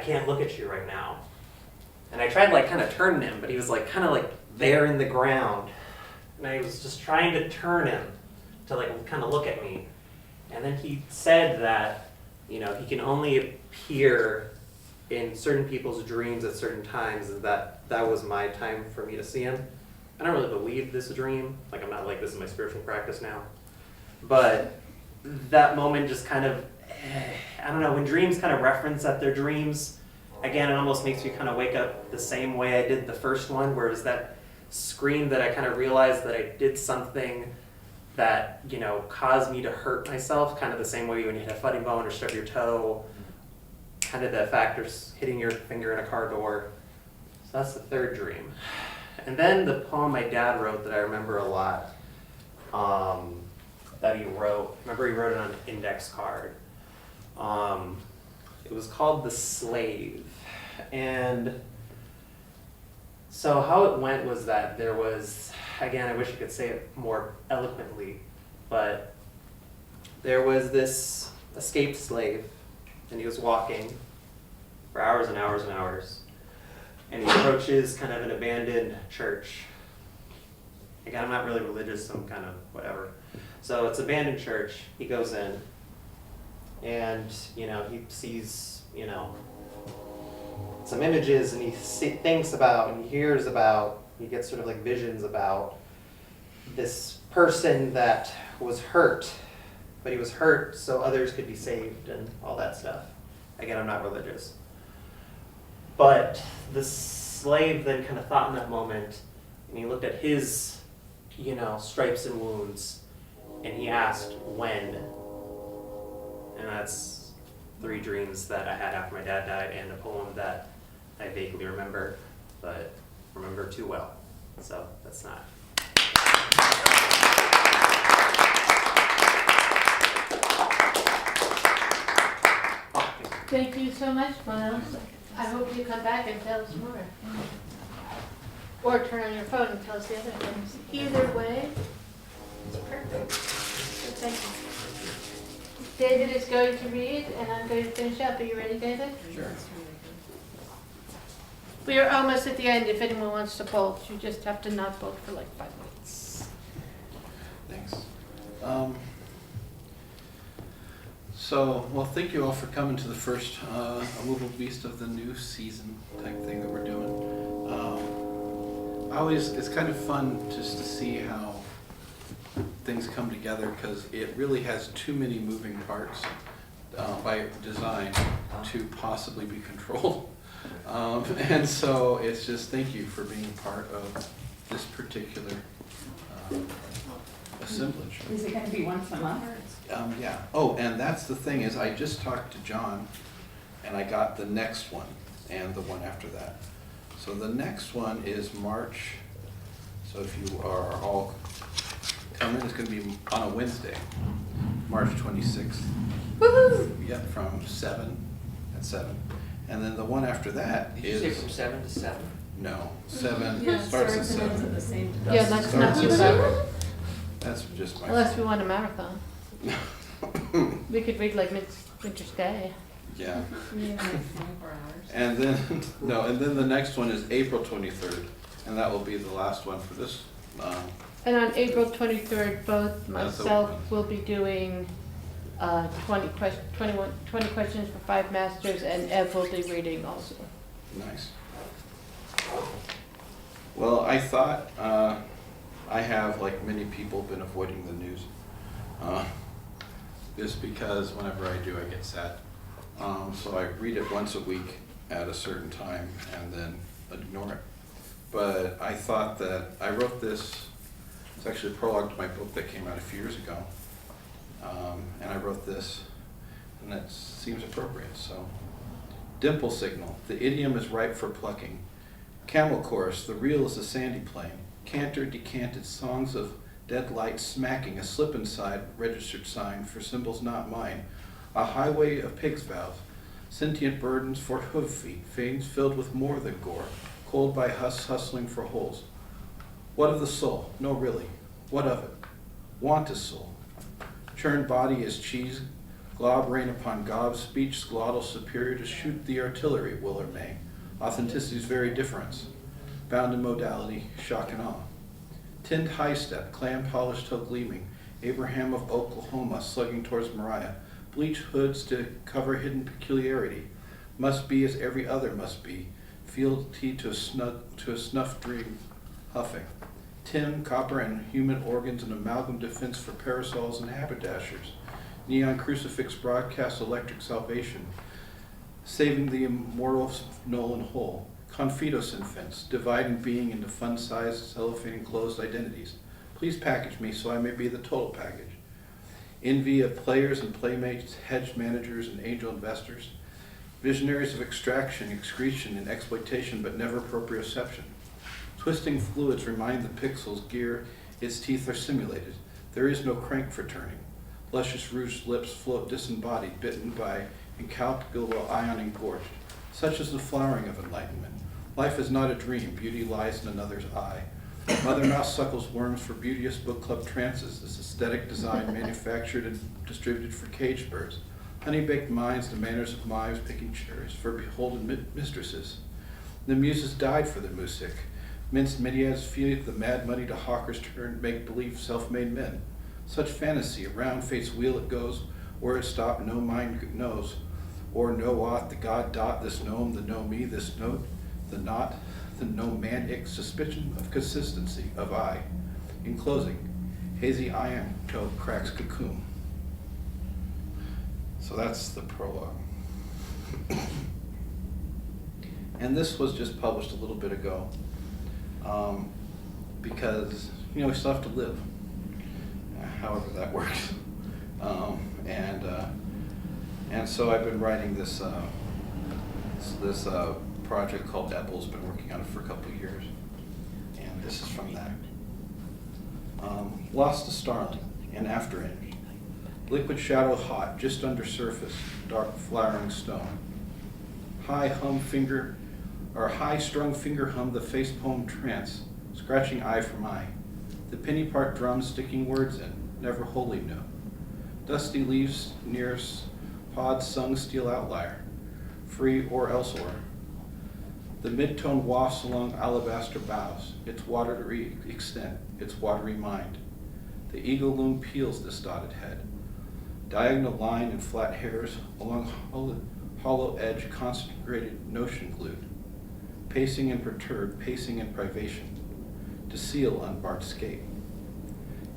can't look at you right now. And I tried like kind of turning him, but he was like kind of like there in the ground. And I was just trying to turn him to like kind of look at me. And then he said that, he can only appear in certain people's dreams at certain times, and that was my time for me to see him. I don't really believe this dream. Like, I'm not like, this is my spiritual practice now. But that moment just kind of, I don't know, when dreams kind of reference that they're dreams, again, it almost makes me kind of wake up the same way I did the first one, where it was that scream that I kind of realized that I did something that, caused me to hurt myself, kind of the same way when you hit a funny bone or stub your toe, kind of the factors hitting your finger in a car door. So that's the third dream. And then the poem my dad wrote that I remember a lot, that he wrote, he wrote it on an index card. It was called The Slave. And so how it went was that there was, again, I wish I could say it more eloquently, but there was this escaped slave, and he was walking for hours and hours and hours. And he approaches kind of an abandoned church. Again, I'm not really religious, so I'm kind of whatever. So it's abandoned church. He goes in, and he sees some images, and he thinks about and he hears about He gets sort of like visions about this person that was hurt, but he was hurt so others could be saved and all that stuff. Again, I'm not religious. But the slave then kind of thought in that moment, and he looked at his, stripes and wounds, and he asked, when? And that's 3 dreams that I had after my dad died, and a poem that I vaguely remember, but remember too well. So that's not. Thank you so much, Miles. I hope you come back and tell us more. Or turn on your phone and tell us the other things. Either way, it's perfect. So thank you. David is going to read, and I'm going to finish up. Are you ready, David? Sure. We are almost at the end. If anyone wants to bolt, you just have to not bolt for like 5 minutes. Thanks. Thank you all for coming to the first Moveable Beast of the new season type thing that we're doing. It's kind of fun just to see how things come together, because it really has too many moving parts by design to possibly be controlled. And so it's just thank you for being part of this particular assemblage. Is it going to be once a month? Yeah. Oh, and that's the thing is I just talked to John, and I got the next one and the one after that. So the next one is March. So if you are all coming, it's going to be on a Wednesday, March 26th. Woohoo! Yep, from 7 at 7. And then the one after that Did is... you say from 7 to 7? No, 7 Yeah, starts at starts and ends 7. at the same time. Yeah, that's not too bad. That's just my... Unless we want a marathon. We could read like Winter's Day. Yeah. Yeah, 24 hours. And then, and then the next one is April 23rd, and that will be the last one for this. And on April 23rd, both That's myself open. will be doing 20 questions for 5 masters, and Ev will be reading also. Nice. Well, I thought, I have, like many people, been avoiding the news. Just because whenever I do, I get sad. So I read it once a week at a certain time and then ignore it. But I thought that I wrote this, it's actually a prologue to my book that came out a few years ago. And I wrote this, and it seems appropriate, so. Dimple signal, the idiom is ripe for plucking. Camel chorus, the reel is a sandy plain. Canter, decanted, songs of dead light smacking, a slip inside registered sign for symbols not mine. A highway of pig's vows, sentient burdens for hoof feet, veins filled with more than gore, cold by hustling for holes. What of the soul? No, really. What of it? Want a soul. Churned body is cheese, glob rain upon gob, speech glottal superior to shoot the artillery, will or may. Authenticity's very difference, bound in modality, shock and awe. Tinned high step, clam polished till gleaming, Abraham of Oklahoma slugging towards Mariah, bleach hoods to cover hidden peculiarity, must be as every other must be, fealty to a snuff dream, huffing. Tin, copper, and human organs, an amalgam defense for parasols and haberdashers. Neon crucifix broadcast electric salvation, saving the immortal null and whole. Confidos infants, dividing being into fun-sized, cellophane enclosed identities. Please package me so I may be the total package. Envy of players and playmates, hedge managers and angel investors. Visionaries of extraction, excretion, and exploitation, but never proprioception. Twisting fluids remind the pixels gear its teeth are simulated. There is no crank for turning. Luscious rouged lips float disembodied, bitten by incalculable ion engorged. Such is the flowering of enlightenment. Life is not a dream, beauty lies in another's eye. Mother Mouse suckles worms for beauteous book club trances, this aesthetic design manufactured and distributed for caged birds. Honey-baked minds, the manners of mimes picking cherries for beholden mistresses. The muses died for the music. Minced medias feed the mad money to hawkers turned make-believe self-made men. Such fantasy, around fate's wheel it goes, where it stopped no mind knows. Or know aught, the god dot, this gnome, the know me, this note, the knot, the nomadic suspicion of consistency of eye. In closing, hazy iron toe cracks cocoon. So that's the prologue. And this was just published a little bit ago, because, you know, we still have to live, however that works. And so I've been writing this project called Apple's been working on it for a couple of years, and this is from that. Lost to starling, and after image. Liquid shadow hot, just under surface, dark flowering stone. High strung finger hum the face poem trance, scratching eye from eye. The penny part drum sticking words in, never wholly new. Dusty leaves nearest pod sung steel outlier, free or elsewhere. The midtone wafts along alabaster boughs, its watery extent, its watery mind. The eagle loom peels this dotted head. Diagonal line and flat hairs along hollow edge concentrated notion glued. Pacing and perturbed, pacing and privation. To seal unbarred skate.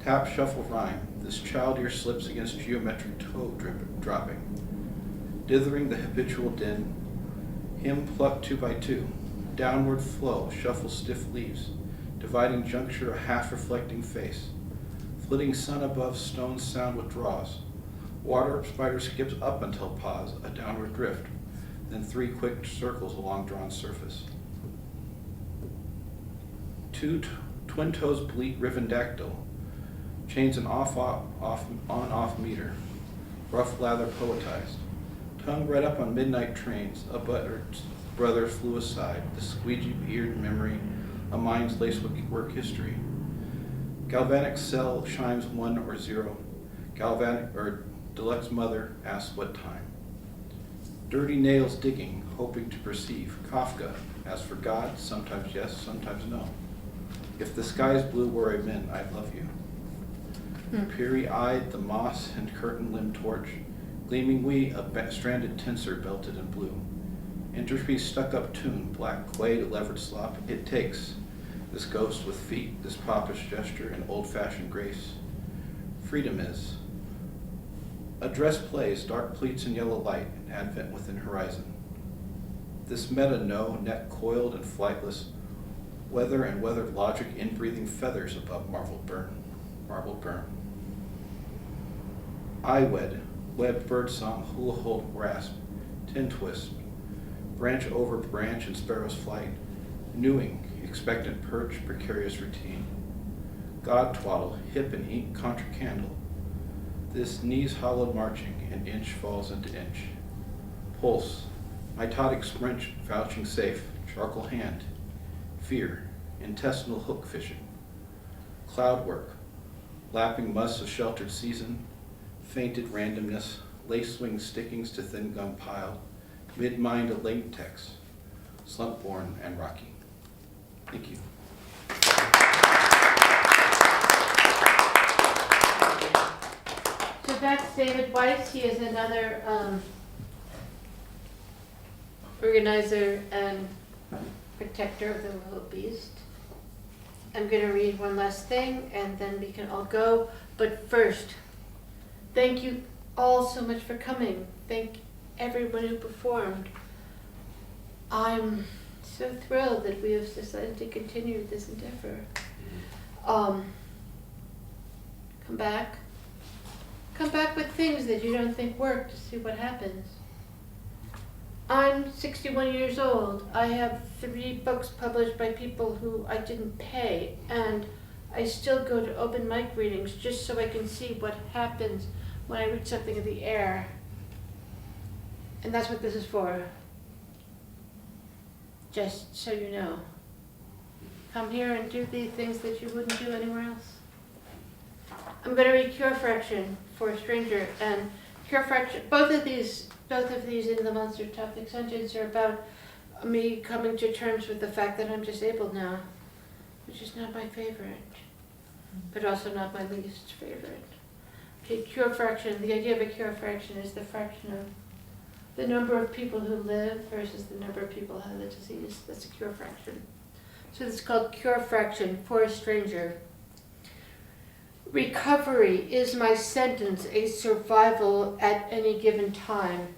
Tap shuffle rhyme, this child ear slips against geometric toe dropping. Dithering the habitual din, hymn plucked 2 by 2. Downward flow, shuffle stiff leaves. Dividing juncture a half-reflecting face. Flitting sun above stone sound withdraws. Water spider skips up until pause, a downward drift. Then 3 quick circles along drawn surface. 2 twin toes bleat rivendactyl. Chains an on-off meter. Rough lather poetized. Tongue read up on midnight trains. A buttered brother flew aside. The squeegee-eared memory. A mind's lacework history. Galvanic cell chimes 1 or 0. Galvanic or deluxe mother asks what time. Dirty nails digging, hoping to perceive. Kafka, as for God, sometimes yes, sometimes no. If the sky's blue where I've been, I'd love you. Peary-eyed, the moss and curtain-limbed torch. Gleaming we, a stranded tenser belted in blue. Entropy stuck-up tune, black clay levered slop. It takes this ghost with feet, this popish gesture, and old-fashioned grace. Freedom is. A dress plays, dark pleats and yellow light, advent within horizon. This meta-no, net coiled and flightless, weather and weathered logic inbreathing feathers above marbled burn. Eye webbed birdsong, hula hold rasp, tin twist, branch over branch in sparrow's flight, newing, expectant perch, precarious routine. God twaddle, hip and ink contra candle. This knees hollowed marching, an inch falls into inch. Pulse, mitotic sprint vouching safe, charcoal hand. Fear, intestinal hook fishing. Cloud work, lapping muss of sheltered season. Fainted randomness, lace wing stickings to thin gum pile. Mid-mind a latex, slump-born and rocky. Thank you. So that's David Weiss. He is another organizer and protector of the Moveable Beast. I'm going to read one last thing and then we can all go. But first, thank you all so much for coming. Thank everyone who performed. I'm so thrilled that we have decided to continue this endeavor. Come back with things that you don't think work to see what happens. I'm 61 years old. I have 3 books published by people who I didn't pay, and I still go to open mic readings just so I can see what happens when I read something in the air. And that's what this is for. Just so you know. Come here and do the things that you wouldn't do anywhere else. I'm going to read Cure Fraction for a Stranger, and Cure Fraction, both of these in the Monster Topic sentence are about me coming to terms with the fact that I'm disabled now, which is not my favorite, but also not my least favorite. Okay, Cure Fraction, the idea of a cure fraction is the fraction of the number of people who live versus the number of people who have the disease. That's a cure fraction. So this is called Cure Fraction for a Stranger. Recovery is my sentence, a survival at any given time.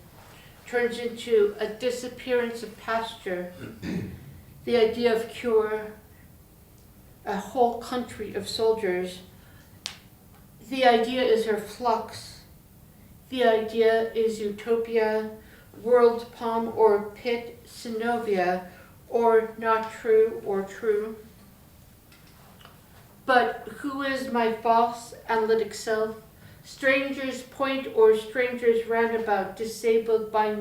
Turns into a disappearance of pasture. The idea of cure, a whole country of soldiers. The idea is her flux. The idea is utopia, world palm or pit synovia, or not true or true. But who is my false analytic self? Strangers point or strangers roundabout, disabled by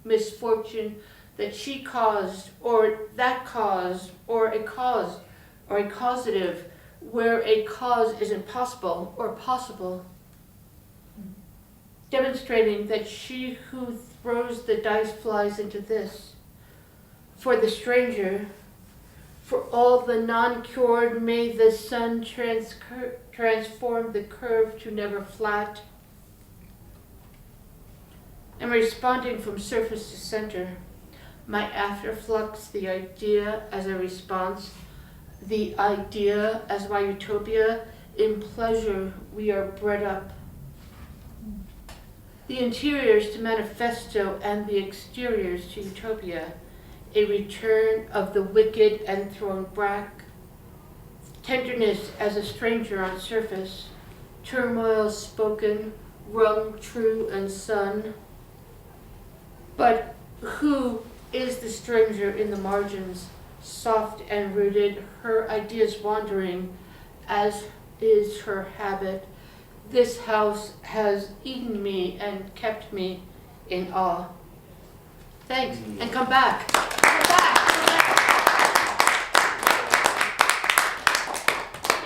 misfortune that she caused, or that caused, or a cause, or a causative, where a cause is impossible or possible. Demonstrating that she who throws the dice flies into this. For the stranger, for all the non-cured, may the sun transform the curve to never flat. I'm responding from surface to center. My afterflux, the idea as a response, the idea as my utopia. In pleasure we are bred up. The interiors to manifesto and the exteriors to utopia. A return of the wicked and thrown back. Tenderness as a stranger on surface. Turmoil spoken, wrung true and sun. But who is the stranger in the margins, soft and rooted, her ideas wandering, as is her habit? This house has eaten me and kept me in awe. Thanks, and come back. Come back.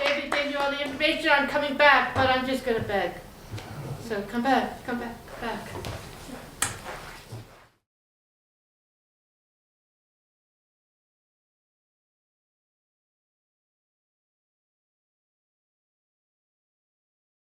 David gave you all the information on coming back, but I'm just gonna beg. So come back, back.